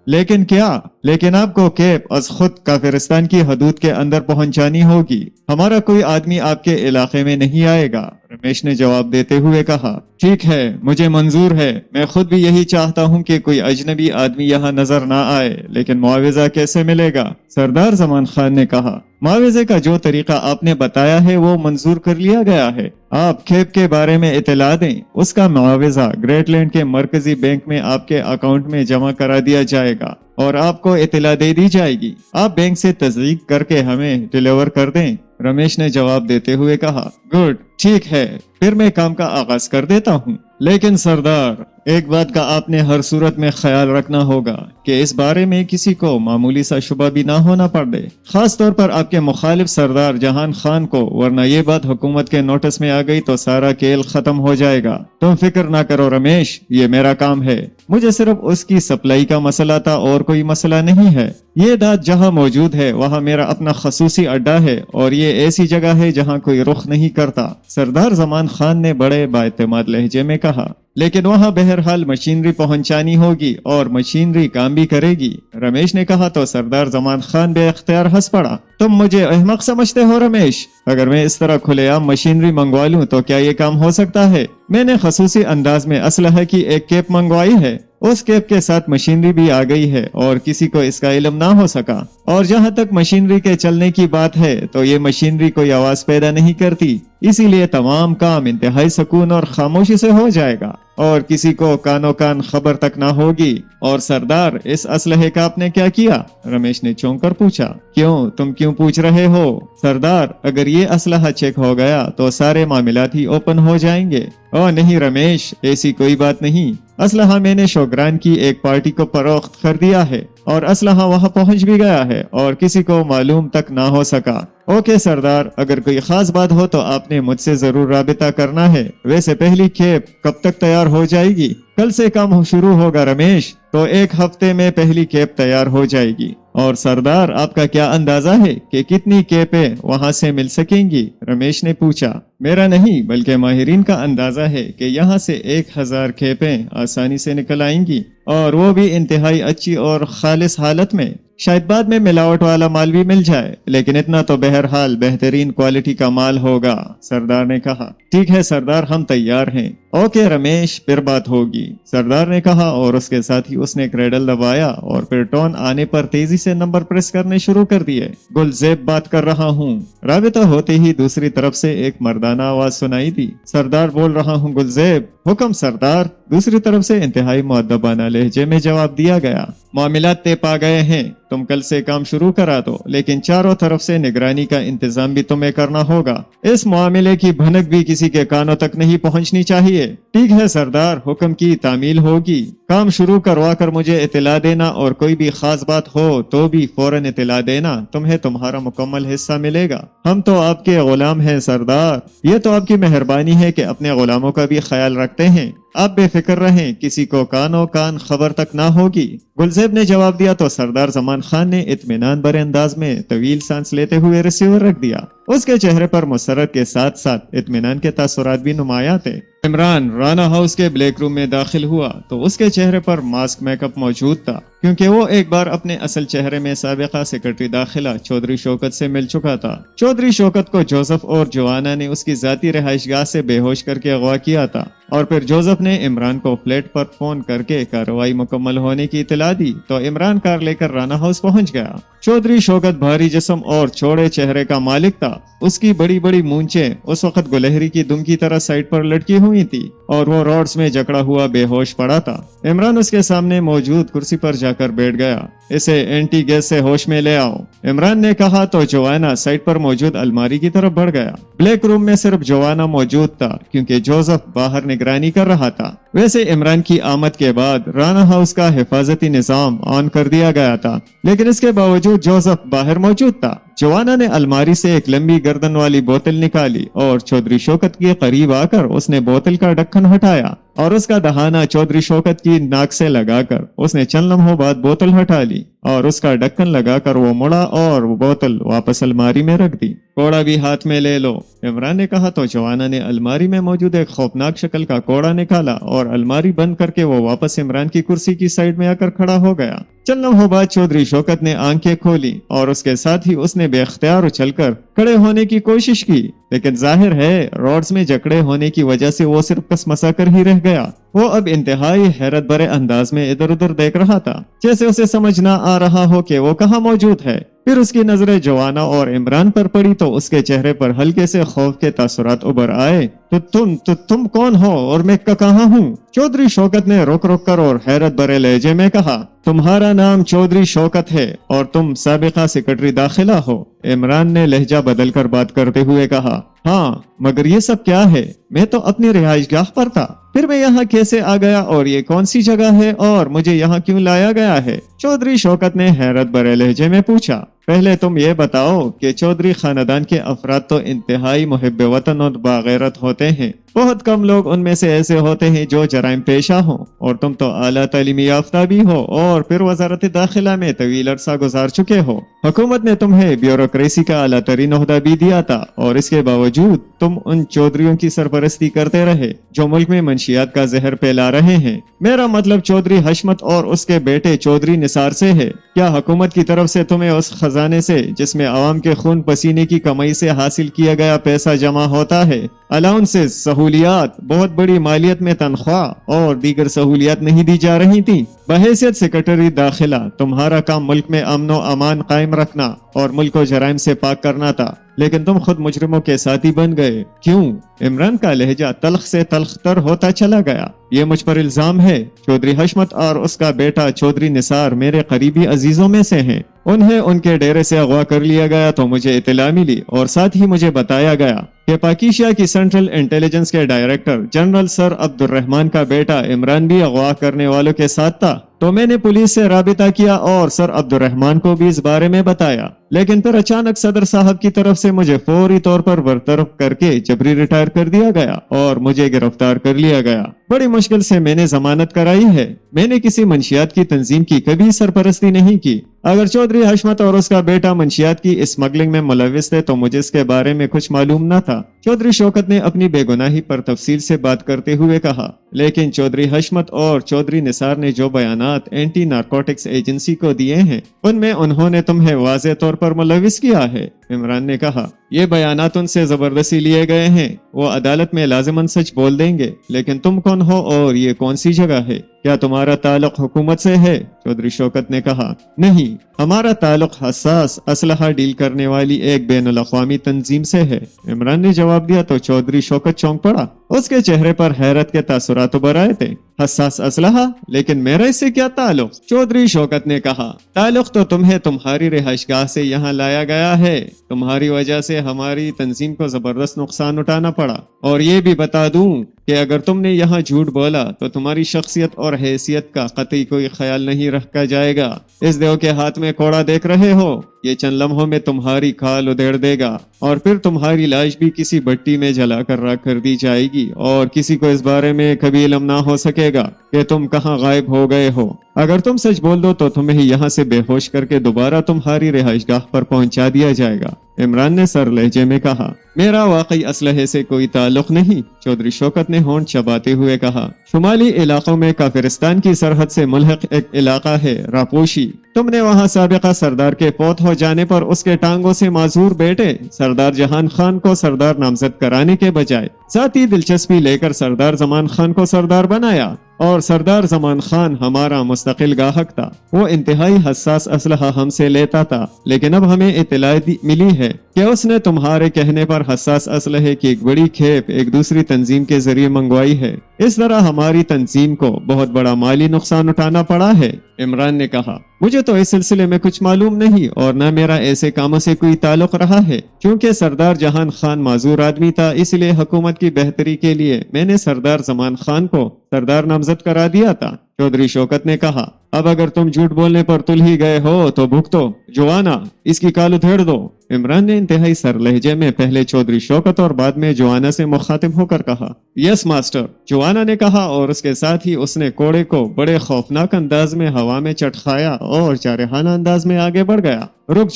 लेकिन क्या? लेकिन आपको कैब अज खुद काफिरिस्तान की हदूद के अंदर पहुंचानी होगी। हमारा कोई आदमी आपके इलाके में नहीं आएगा। रमेश ने जवाब देते हुए कहा, ठीक है, मुझे मंजूर है। मैं खुद भी यही चाहता हूँ कि कोई अजनबी आदमी यहाँ नजर ना आए, लेकिन मुआविजा कैसे मिलेगा? सरदार जमान खान ने कहा, मुआविजे का जो तरीका आपने बताया है वो मंजूर कर लिया गया है। आप खेप के बारे में इतला दें। उसका मुआविजा ग्रेटलैंड के मरकजी बैंक में आपके अकाउंट में जमा करा दिया जाएगा और आपको इतला दे दी जाएगी। आप बैंक से तस्दीक करके हमें डिलीवर कर दें। रमेश ने जवाब देते हुए कहा, गुड, ठीक है, फिर मैं काम का आगाज कर देता हूँ। लेकिन सरदार, एक बात का आपने हर सूरत में ख्याल रखना होगा कि इस बारे में किसी को मामूली सा शुबा भी ना होना पड़े, खास तौर पर आपके मुखालिफ सरदार जहान खान को, वरना ये बात हुकूमत के नोटिस में आ गई तो सारा खेल खत्म हो जाएगा। तुम फिक्र ना करो रमेश, ये मेरा काम है। मुझे सिर्फ उसकी सप्लाई का मसला था और कोई मसला नहीं है। ये दाद जहाँ मौजूद है वहाँ मेरा अपना खसूसी अड्डा है और ये ऐसी जगह है जहाँ कोई रुख नहीं करता। सरदार जमान खान ने बड़े बाएतमाद लहजे में कहा, लेकिन वहाँ बहरहाल मशीनरी पहुंचानी होगी और मशीनरी काम भी करेगी। रमेश ने कहा तो सरदार जमान खान बेअख्तियार हंस पड़ा। तुम मुझे अहमक समझते हो रमेश? अगर मैं इस तरह खुलेआम मशीनरी मंगवा लूं तो क्या ये काम हो सकता है? मैंने खसूसी अंदाज में असलहा की एक केप मंगवाई है। उस कैब के साथ मशीनरी भी आ गई है और किसी को इसका इल्म ना हो सका। और जहाँ तक मशीनरी के चलने की बात है तो ये मशीनरी कोई आवाज पैदा नहीं करती, इसीलिए तमाम काम इंतहाई सुकून और खामोशी से हो जाएगा और किसी को कानो कान खबर तक ना होगी। और सरदार, इस असलहे का आपने क्या किया? रमेश ने चौंक कर पूछा। क्यों, तुम क्यों पूछ रहे हो? सरदार, अगर ये असलहा चेक हो गया तो सारे मामलात ही ओपन हो जाएंगे। ओह नहीं रमेश, ऐसी कोई बात नहीं। असलहा मैंने शोग्रान की एक पार्टी को फरोख्त कर दिया है और असलहा वहां पहुंच भी गया है और किसी को मालूम तक ना हो सका। ओके सरदार, अगर कोई खास बात हो तो आपने मुझसे जरूर राबिता करना है। वैसे पहली खेप कब तक तैयार हो जाएगी? कल से काम शुरू होगा रमेश, तो 1 हफ्ते में पहली खेप तैयार हो जाएगी। और सरदार, आपका क्या अंदाजा है कि कितनी खेपें वहां से मिल सकेंगी? रमेश ने पूछा। मेरा नहीं बल्कि माहिरीन का अंदाजा है कि यहाँ से 1000 खेपें आसानी से निकल आएंगी और वो भी इंतहाई अच्छी और खालिस हालत में। शायद बाद में मिलावट वाला माल भी मिल जाए, लेकिन इतना तो बहरहाल बेहतरीन क्वालिटी का माल होगा, सरदार ने कहा। ठीक है सरदार, हम तैयार हैं। ओके रमेश, फिर बात होगी, सरदार ने कहा और उसके साथ ही उसने क्रेडल दबाया और फिर टोन आने पर तेजी से नंबर प्रेस करने शुरू कर दिए। गुलजेब बात कर रहा हूँ। राबिता होते ही दूसरी तरफ से एक मर्दाना आवाज सुनाई दी। सरदार बोल रहा हूँ गुलजेब। हुक्म सरदार, दूसरी तरफ से इंतहाई मुअद्दबाना लहजे में जवाब दिया गया। मामलात तय पा गए हैं, तुम कल से काम शुरू करा दो, लेकिन चारों तरफ से निगरानी का इंतजाम भी तुम्हें करना होगा। इस मामले की भनक भी किसी के कानों तक नहीं पहुंचनी चाहिए। ठीक है सरदार, हुक्म की तामील होगी। काम शुरू करवा कर मुझे इतला देना और कोई भी खास बात हो तो भी फौरन इतला देना, तुम्हें तुम्हारा मुकम्मल हिस्सा मिलेगा। हम तो आपके गुलाम हैं सरदार। ये तो आपकी मेहरबानी है कि अपने गुलामों का भी ख्याल रखते हैं। आप बेफिक्र रहें, किसी को कानो कान खबर तक ना होगी। गुलजेब ने जवाब दिया तो सरदार जमान खान ने इत्मीनान भरे अंदाज में तवील सांस लेते हुए रिसीवर रख दिया। उसके चेहरे पर मुसरत के साथ साथ इत्मीनान के तासुरात भी नुमाया थे। इमरान राना हाउस के ब्लैक रूम में दाखिल हुआ तो उसके चेहरे पर मास्क मेकअप मौजूद था, क्योंकि वो एक बार अपने असल चेहरे में साबिका सेक्रेटरी दाखिला चौधरी शौकत से मिल चुका था। चौधरी शौकत को जोसेफ और जोआना ने उसकी जाती रिहाइशगाह से बेहोश करके अगवा किया था और फिर जोसेफ ने इमरान को फ्लैट पर फोन करके कार्रवाई मुकम्मल होने की इतला दी तो इमरान कार लेकर राना हाउस पहुंच गया। चौधरी शौकत भारी जिस्म और चौड़े चेहरे का मालिक था। उसकी बड़ी बड़ी मूंछें उस वक्त गुलहरी की दुम की तरह साइड पर लटकी हुई थी और वो रॉड्स में जकड़ा हुआ बेहोश पड़ा था। इमरान उसके सामने मौजूद कुर्सी पर जाकर बैठ गया। इसे एंटी गैस से होश में ले आओ, इमरान ने कहा तो जोआना साइड पर मौजूद अलमारी की तरफ बढ़ गया। ब्लैक रूम में सिर्फ जोआना मौजूद था क्योंकि जोसेफ बाहर निगरानी कर रहा था। वैसे इमरान की आमद के बाद राना हाउस का हिफाजती निजाम ऑन कर दिया गया था, लेकिन इसके बावजूद जोसेफ बाहर मौजूद था। जोआना ने अलमारी से एक लंबी गर्दन वाली बोतल निकाली और चौधरी शौकत के करीब आकर उसने बोतल का ढक्कन हटाया और उसका दहाना चौधरी शौकत की नाक से लगाकर उसने चंद लम्हों बाद बोतल हटा ली और उसका ढक्कन लगाकर वो मुड़ा और वो बोतल वापस अलमारी में रख दी। कोड़ा भी हाथ में ले लो, इमरान ने कहा तो जोआना ने अलमारी में मौजूद एक खौफनाक शक्ल का कोड़ा निकाला और अलमारी बंद करके वो वापस इमरान की कुर्सी की साइड में आकर खड़ा हो गया। चंद लम्हों बाद चौधरी शौकत ने आंखें खोली और उसके साथ ही उसने बेख्तियार उछलकर खड़े होने की कोशिश की, लेकिन जाहिर है रॉड्स में जकड़े होने की वजह से वो सिर्फ कसमसा कर ही रह गया। वो अब इंतहाई हैरत भरे अंदाज में इधर उधर देख रहा था, जैसे उसे समझ ना आ रहा हो कि वो कहाँ मौजूद है। फिर उसकी नजरें जोआना और इमरान पर पड़ी तो उसके चेहरे पर हल्के से खौफ के तासुरात उभर आए। तो तुम कौन हो और मैं कहाँ हूँ? चौधरी शौकत ने रुक रुक कर और हैरत भरे लहजे में कहा, तुम्हारा नाम चौधरी शौकत है और तुम साबिका सेक्रेटरी दाखिला हो। इमरान ने लहजा बदल कर बात करते हुए कहा, हाँ, मगर ये सब क्या है? मैं तो अपनी रिहाइशगाह पर था, फिर मैं यहाँ कैसे आ गया और ये कौन सी जगह है और मुझे यहाँ क्यों लाया गया है? चौधरी शौकत ने हैरत भरे लहजे में पूछा। पहले तुम ये बताओ कि चौधरी खानदान के अफराद तो इंतहाई मुहिब वतन और बागैरत होते हैं। बहुत कम लोग उनमें से ऐसे होते हैं जो जराइम पेशा हो, और तुम तो आला तालीमी याफ्ता भी हो और फिर वजारत दाखिला में तवील अरसा गुजार चुके हो। हुकूमत ने तुम्हें ब्यूरोक्रेसी का आला तरीन ओहदा भी दिया था और इसके बावजूद तुम उन चौधरियों की सरपरस्ती करते रहे जो मुल्क में मंशियात का जहर फैला रहे हैं। मेरा मतलब चौधरी हशमत और उसके बेटे चौधरी نثار سے ہے؟ کیا حکومت کی طرف سے تمہیں اس خزانے سے جس میں عوام کے خون پسینے کی کمائی سے حاصل کیا گیا پیسہ جمع ہوتا ہے، الاؤنسز، سہولیات، بہت بڑی مالیت میں تنخواہ اور دیگر سہولیات نہیں دی جا رہی تھیں؟ بحیثیت سیکرٹری داخلہ تمہارا کام ملک میں امن و امان قائم رکھنا اور ملک کو جرائم سے پاک کرنا تھا، لیکن تم خود مجرموں کے ساتھی بن گئے۔ کیوں؟ عمران کا لہجہ تلخ سے تلخ تر ہوتا چلا گیا۔ یہ مجھ پر الزام ہے۔ چودھری حشمت اور اس کا بیٹا چودھری نثار میرے قریبی عزیزوں میں سے ہیں۔ انہیں ان کے ڈیرے سے اغوا کر لیا گیا تو مجھے اطلاع ملی اور ساتھ ہی مجھے بتایا گیا کہ پاکیشیا کی سینٹرل انٹیلیجنس کے ڈائریکٹر جنرل سر عبد الرحمان کا بیٹا عمران بھی اغوا کرنے والوں کے ساتھ تھا۔ تو میں نے پولیس سے رابطہ کیا اور سر عبد الرحمان کو بھی اس بارے میں بتایا، لیکن پھر اچانک صدر صاحب کی طرف سے مجھے فوری طور پر برطرف کر کے جبری ریٹائر کر دیا گیا اور مجھے گرفتار کر لیا گیا۔ بڑی مشکل سے میں نے ضمانت کرائی ہے۔ میں نے کسی منشیات کی تنظیم کی کبھی سرپرستی نہیں کی۔ اگر چودھری حشمت اور اس کا بیٹا منشیات کی اسمگلنگ میں ملوث تھے تو مجھے اس کے بارے میں کچھ معلوم نہ تھا۔ چودھری شوکت نے اپنی بے گناہی پر تفصیل سے بات کرتے ہوئے کہا، لیکن چودھری حشمت اور چودھری نثار نے جو بیانات اینٹی نارکوٹکس ایجنسی کو دیے ہیں ان میں انہوں نے تمہیں واضح طور پر ملوث کیا ہے۔ عمران نے کہا، یہ بیانات ان سے زبردستی لیے گئے ہیں۔ وہ عدالت میں لازماً سچ بول دیں گے، لیکن تم کون ہو اور یہ کون سی جگہ ہے؟ کیا تمہارا تعلق حکومت سے ہے؟ چودھری شوکت نے کہا، نہیں، ہمارا تعلق حساس اسلحہ ڈیل کرنے والی ایک بین الاقوامی تنظیم سے ہے۔ عمران نے جواب دیا تو چودھری شوکت چونک پڑا۔ اس کے چہرے پر حیرت کے تاثرات ابھر آئے تھے۔ حساس اسلحہ؟ لیکن میرا اس سے کیا تعلق؟ چودھری شوکت نے کہا، تعلق تو تمہیں تمہاری رہائش گاہ سے یہاں لایا گیا ہے۔ تمہاری وجہ سے ہماری تنظیم کو زبردست نقصان اٹھانا پڑا، اور یہ بھی بتا دوں کہ اگر تم نے یہاں جھوٹ بولا تو تمہاری شخصیت اور حیثیت کا قطعی کوئی خیال نہیں رکھا جائے گا۔ اس دیو کے ہاتھ میں کوڑا دیکھ رہے ہو، یہ چند لمحوں میں تمہاری کھال ادھیڑ دے گا اور پھر تمہاری لاش بھی کسی بٹی میں جلا کر رکھ کر دی جائے گی اور کسی کو اس بارے میں کبھی علم نہ ہو سکے گا کہ تم کہاں غائب ہو گئے ہو۔ اگر تم سچ بول دو تو تمہیں یہاں سے بے ہوش کر کے دوبارہ تمہاری رہائش گاہ پر پہنچا دیا جائے گا۔ عمران نے سر لہجے میں کہا، میرا واقعی اسلحے سے کوئی تعلق نہیں۔ چودھری شوکت نے ہونٹ چباتے ہوئے کہا، شمالی علاقوں میں کافرستان کی سرحد سے ملحق ایک علاقہ ہے راپوشی۔ تم نے وہاں سابقہ سردار کے فوت ہو جانے پر اس کے ٹانگوں سے معذور بیٹے سردار جہان خان کو سردار نامزد کرانے کے بجائے ذاتی دلچسپی لے کر سردار زمان خان کو سردار بنایا، اور سردار زمان خان ہمارا مستقل گاہک تھا۔ وہ انتہائی حساس اسلحہ ہم سے لیتا تھا، لیکن اب ہمیں اطلاع ملی ہے کہ اس نے تمہارے کہنے پر حساس اسلحے کی ایک بڑی کھیپ ایک دوسری تنظیم کے ذریعے منگوائی ہے۔ اس طرح ہماری تنظیم کو بہت بڑا مالی نقصان اٹھانا پڑا ہے۔ عمران نے کہا، مجھے تو اس سلسلے میں کچھ معلوم نہیں اور نہ میرا ایسے کاموں سے کوئی تعلق رہا ہے۔ چونکہ سردار جہان خان معذور آدمی تھا، اس لیے حکومت کی بہتری کے لیے میں نے سردار زمان خان کو سردار نامزد کرا دیا تھا۔ چودھری شوکت نے کہا، اب اگر تم جھوٹ بولنے پر تل ہی گئے ہو تو بھگتو، جوانا، اس کی کال ادھیڑ دو۔ عمران نے انتہائی سر لہجے میں پہلے چودھری شوکت اور بعد میں جوانا سے مخاطب ہو کر کہا، یس ماسٹر، جوانا نے کہا، اور اس کے ساتھ ہی اس نے کوڑے کو بڑے خوفناک انداز میں ہوا میں چٹخایا اور جارحانہ انداز میں آگے بڑھ گیا۔ رک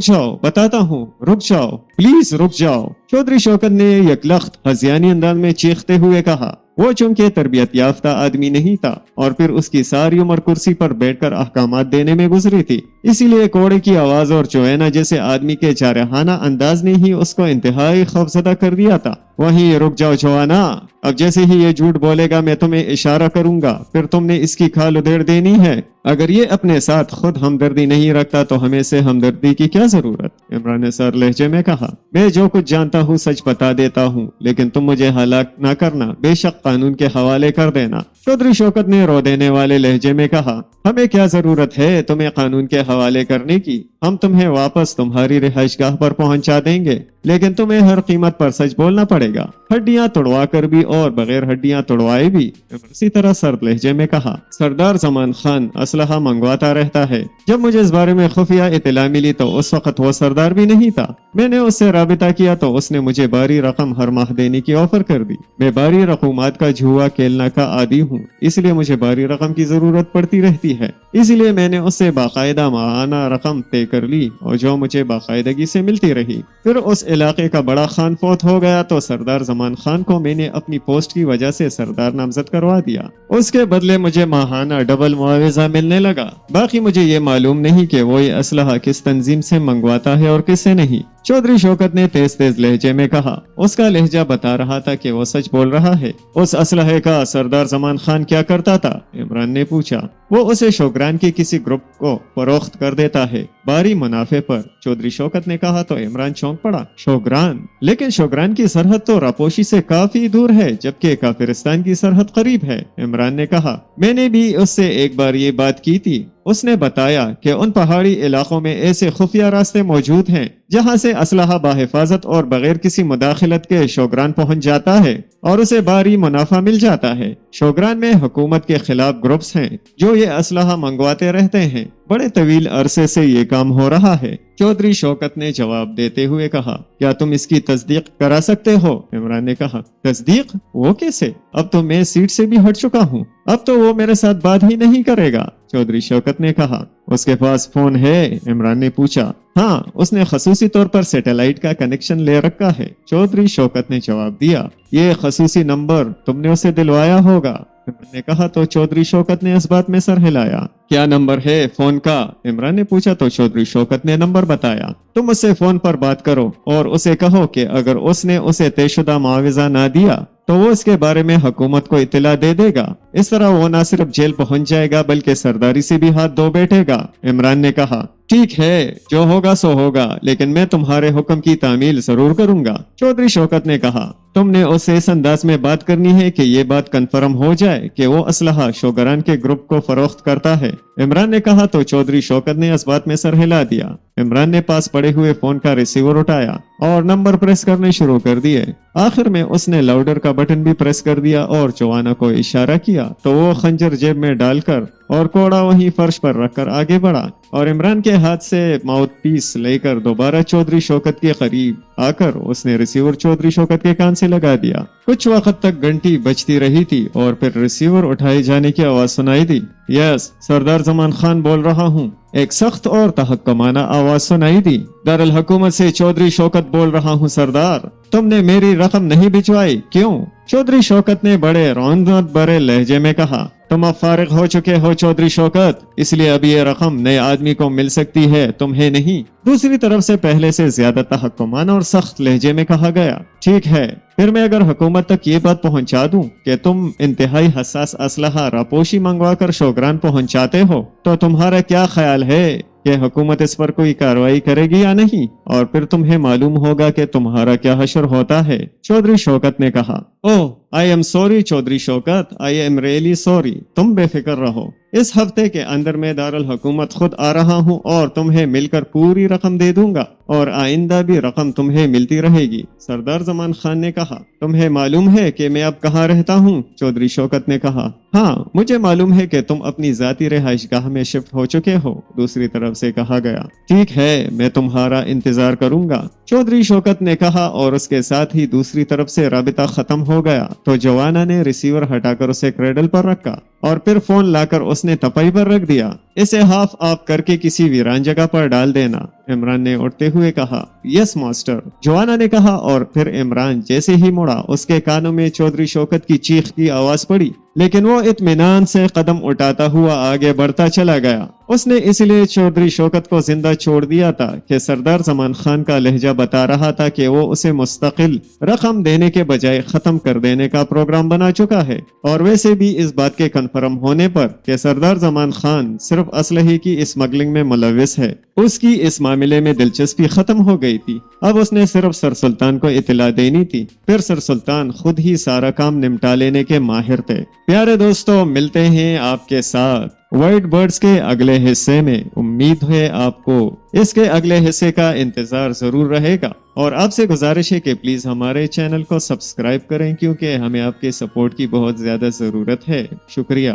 جاؤ، بتاتا ہوں، رک جاؤ، پلیز رک جاؤ۔ چودھری شوکت نے یکلخت ہذیانی انداز میں چیختے ہوئے کہا۔ وہ چونکہ تربیت یافتہ آدمی نہیں تھا اور پھر اس کی ساری عمر کرسی پر بیٹھ کر احکامات دینے میں گزری تھی، اسی لیے کوڑے کی آواز اور چوینا جیسے آدمی کے جارحانہ انداز نے ہی اس کو انتہائی خوفزدہ کر دیا تھا۔ وہیں رک جاؤ جوانا، اب جیسے ہی یہ جھوٹ بولے گا میں تمہیں اشارہ کروں گا، پھر تم نے اس کی کھال ادھیڑ دینی ہے۔ اگر یہ اپنے ساتھ خود ہمدردی نہیں رکھتا تو ہمیں سے ہمدردی کی کیا ضرورت؟ عمران نے سر لہجے میں کہا، میں جو کچھ جانتا ہوں سچ بتا دیتا ہوں، لیکن تم مجھے ہلاک نہ کرنا، بے شک قانون کے حوالے کر دینا۔ چودھری شوکت نے رو دینے والے لہجے میں کہا، ہمیں کیا ضرورت ہے تمہیں قانون کے حوالے کرنے کی؟ ہم تمہیں واپس تمہاری رہائش گاہ پر پہنچا دیں گے، لیکن تمہیں ہر قیمت پر سچ بولنا پڑے گا، ہڈیاں توڑوا کر بھی اور بغیر ہڈیاں توڑوائے بھی۔ اسی طرح سرد لہجے میں کہا، سردار زمان خان اسلحہ منگواتا رہتا ہے۔ جب مجھے اس بارے میں خفیہ اطلاع ملی تو اس وقت وہ سردار بھی نہیں تھا۔ میں نے اس سے رابطہ کیا تو اس نے مجھے باری رقم ہر ماہ دینے کی آفر کر دی۔ میں باری رقومات کا جوا کھیلنا کا عادی ہوں، اس لیے مجھے باری رقم کی ضرورت پڑتی رہتی ہے۔ اسی لیے میں نے اس سے باقاعدہ ماہانہ رقم طے کر لی اور جو مجھے باقاعدگی سے ملتی رہی۔ پھر اس علاقے کا بڑا خان فوت ہو گیا تو سردار زمان خان کو میں نے اپنی پوسٹ کی وجہ سے سردار نامزد کروا دیا۔ اس کے بدلے مجھے ماہانہ ڈبل معاوضہ ملنے لگا۔ باقی مجھے یہ معلوم نہیں کہ وہ یہ اسلحہ کس تنظیم سے منگواتا ہے اور کس سے نہیں۔ چودھری شوکت نے تیز تیز لہجے میں کہا۔ اس کا لہجہ بتا رہا تھا کہ وہ سچ بول رہا ہے۔ اس اسلحے کا سردار زمان خان کیا کرتا تھا؟ عمران نے پوچھا۔ وہ اسے شوگران کے کسی گروپ کو فروخت کر دیتا ہے باری منافع پر، چودھری شوکت نے کہا تو عمران چونک پڑا۔ شوگران؟ لیکن شوگران کی سرحد تو راپوشی سے کافی دور ہے جبکہ کافرستان کی سرحد قریب ہے، عمران نے کہا۔ میں نے بھی اس سے ایک بار یہ بات کی تھی۔ اس نے بتایا کہ ان پہاڑی علاقوں میں ایسے خفیہ راستے موجود ہیں جہاں سے اسلحہ بحفاظت اور بغیر کسی مداخلت کے شوگران پہنچ جاتا ہے اور اسے بھاری منافع مل جاتا ہے۔ شوگران میں حکومت کے خلاف گروپس ہیں جو یہ اسلحہ منگواتے رہتے ہیں۔ بڑے طویل عرصے سے یہ کام ہو رہا ہے، چودھری شوکت نے جواب دیتے ہوئے کہا۔ کیا تم اس کی تصدیق کرا سکتے ہو؟ عمران نے کہا۔ تصدیق؟ وہ کیسے؟ اب تو میں سیٹ سے بھی ہٹ چکا ہوں، اب تو وہ میرے ساتھ بات ہی نہیں کرے گا، چودھری شوکت نے کہا۔ اس کے پاس فون ہے؟ عمران نے پوچھا۔ ہاں، اس نے خصوصی طور پر سیٹلائٹ کا کنیکشن لے رکھا ہے، چودھری شوکت نے جواب دیا۔ یہ خصوصی نمبر تم نے اسے دلوایا ہوگا، عمران نے کہا تو چودھری شوکت نے اس بات میں سر ہلایا۔ کیا نمبر ہے فون کا؟ عمران نے پوچھا تو چودھری شوکت نے نمبر بتایا۔ تم اس سے فون پر بات کرو اور اسے کہو کہ اگر اس نے اسے طے شدہ معاوضہ نہ دیا تو وہ اس کے بارے میں حکومت کو اطلاع دے دے گا۔ اس طرح وہ نہ صرف جیل پہنچ جائے گا بلکہ سرداری سے بھی ہاتھ دھو بیٹھے گا، عمران نے کہا۔ ٹھیک ہے، جو ہوگا سو ہوگا، لیکن میں تمہارے حکم کی تعمیل ضرور کروں گا، چودھری شوکت نے کہا۔ تم نے اس سے اس انداز میں بات کرنی ہے کہ یہ بات کنفرم ہو جائے کہ وہ اسلحہ شوگران کے گروپ کو فروخت کرتا ہے، عمران نے کہا تو چودھری شوکت نے اس بات میں سر ہلا دیا۔ عمران نے پاس پڑے ہوئے فون کا ریسیور اٹھایا اور نمبر پریس کرنے شروع کر دیے۔ آخر میں اس نے لاؤڈر کا بٹن بھی پریس کر دیا اور جوانا کو اشارہ کیا تو وہ خنجر جیب میں ڈال کر اور کوڑا وہیں فرش پر رکھ کر آگے بڑھا اور عمران کے ہاتھ سے ماؤتھ پیس لے کر دوبارہ چودھری شوکت کے قریب آ کر اس نے ریسیور چودھری شوکت کے کان سے لگا دیا۔ کچھ وقت تک گھنٹی بجتی رہی تھی اور پھر ریسیور اٹھائے جانے کی آواز سنائی دی۔ یس، سردار زمان خان بول رہا ہوں، ایک سخت اور تحکمانہ آواز سنائی دی۔ دارالحکومت سے چودھری شوکت بول رہا ہوں سردار، تم نے میری رقم نہیں بھجوائی، کیوں؟ چودھری شوکت نے بڑے رونق بھرے لہجے میں کہا۔ تم اب فارغ ہو چکے ہو چودھری شوکت، اس لیے اب یہ رقم نئے آدمی کو مل سکتی ہے، تمہیں نہیں۔ دوسری طرف سے پہلے سے زیادہ تحکمانہ اور سخت لہجے میں کہا گیا۔ ٹھیک ہے، پھر میں اگر حکومت تک یہ بات پہنچا دوں کہ تم انتہائی حساس اسلحہ راپوشی منگوا کر شوگران پہنچاتے ہو تو تمہارا کیا خیال ہے کہ حکومت اس پر کوئی کارروائی کرے گی یا نہیں؟ اور پھر تمہیں معلوم ہوگا کہ تمہارا کیا حشر ہوتا ہے، چودھری شوکت نے کہا۔ Oh, I am sorry Chaudhry Shaukat, I am really sorry, تم بے فکر رہو۔ اس ہفتے کے اندر میں دارالحکومت خود آ رہا ہوں اور تمہیں مل کر پوری رقم دے دوں گا اور آئندہ بھی رقم تمہیں ملتی رہے گی، سردار زمان خان نے کہا۔ تمہیں معلوم ہے کہ میں اب کہاں رہتا ہوں؟ چودھری شوکت نے کہا۔ ہاں، مجھے معلوم ہے کہ تم اپنی ذاتی رہائش گاہ میں شفٹ ہو چکے ہو، دوسری طرف سے کہا گیا۔ ٹھیک ہے، میں تمہارا انتظار کروں گا، چودھری شوکت نے کہا اور اس کے ساتھ ہی دوسری طرف سے رابطہ ختم ہو گیا تو جوانا نے ریسیور ہٹا کر اسے کریڈل پر رکھا اور پھر فون لا کر اس نے تپائی پر رکھ دیا۔ اسے ہاف آف کر کے کسی ویران جگہ پر ڈال دینا، عمران نے اٹھتے ہوئے کہا۔ یس ماسٹر، جوانا نے کہا اور پھر عمران جیسے ہی مڑا اس کے کانوں میں چودھری شوکت کی چیخ کی آواز پڑی، لیکن وہ اطمینان سے قدم اٹھاتا ہوا آگے بڑھتا چلا گیا۔ اس نے اس لیے چودھری شوکت کو زندہ چھوڑ دیا تھا کہ سردار زمان خان کا لہجہ بتا رہا تھا کہ وہ اسے مستقل رقم دینے کے بجائے ختم کر دینے کا پروگرام بنا چکا ہے، اور ویسے بھی اس بات کے کنفرم ہونے پر کہ سردار زمان خان صرف اسلحے کی اسمگلنگ میں ملوث ہے، اس کی اس معاملے میں دلچسپی ختم ہو گئی تھی۔ اب اس نے صرف سر سلطان کو اطلاع دینی تھی، پھر سر سلطان خود ہی سارا کام نمٹا لینے کے ماہر تھے۔ پیارے دوستو، ملتے ہیں آپ کے ساتھ وائٹ برڈز کے اگلے حصے میں۔ امید ہے آپ کو اس کے اگلے حصے کا انتظار ضرور رہے گا، اور آپ سے گزارش ہے کہ پلیز ہمارے چینل کو سبسکرائب کریں کیونکہ ہمیں آپ کے سپورٹ کی بہت زیادہ ضرورت ہے۔ شکریہ۔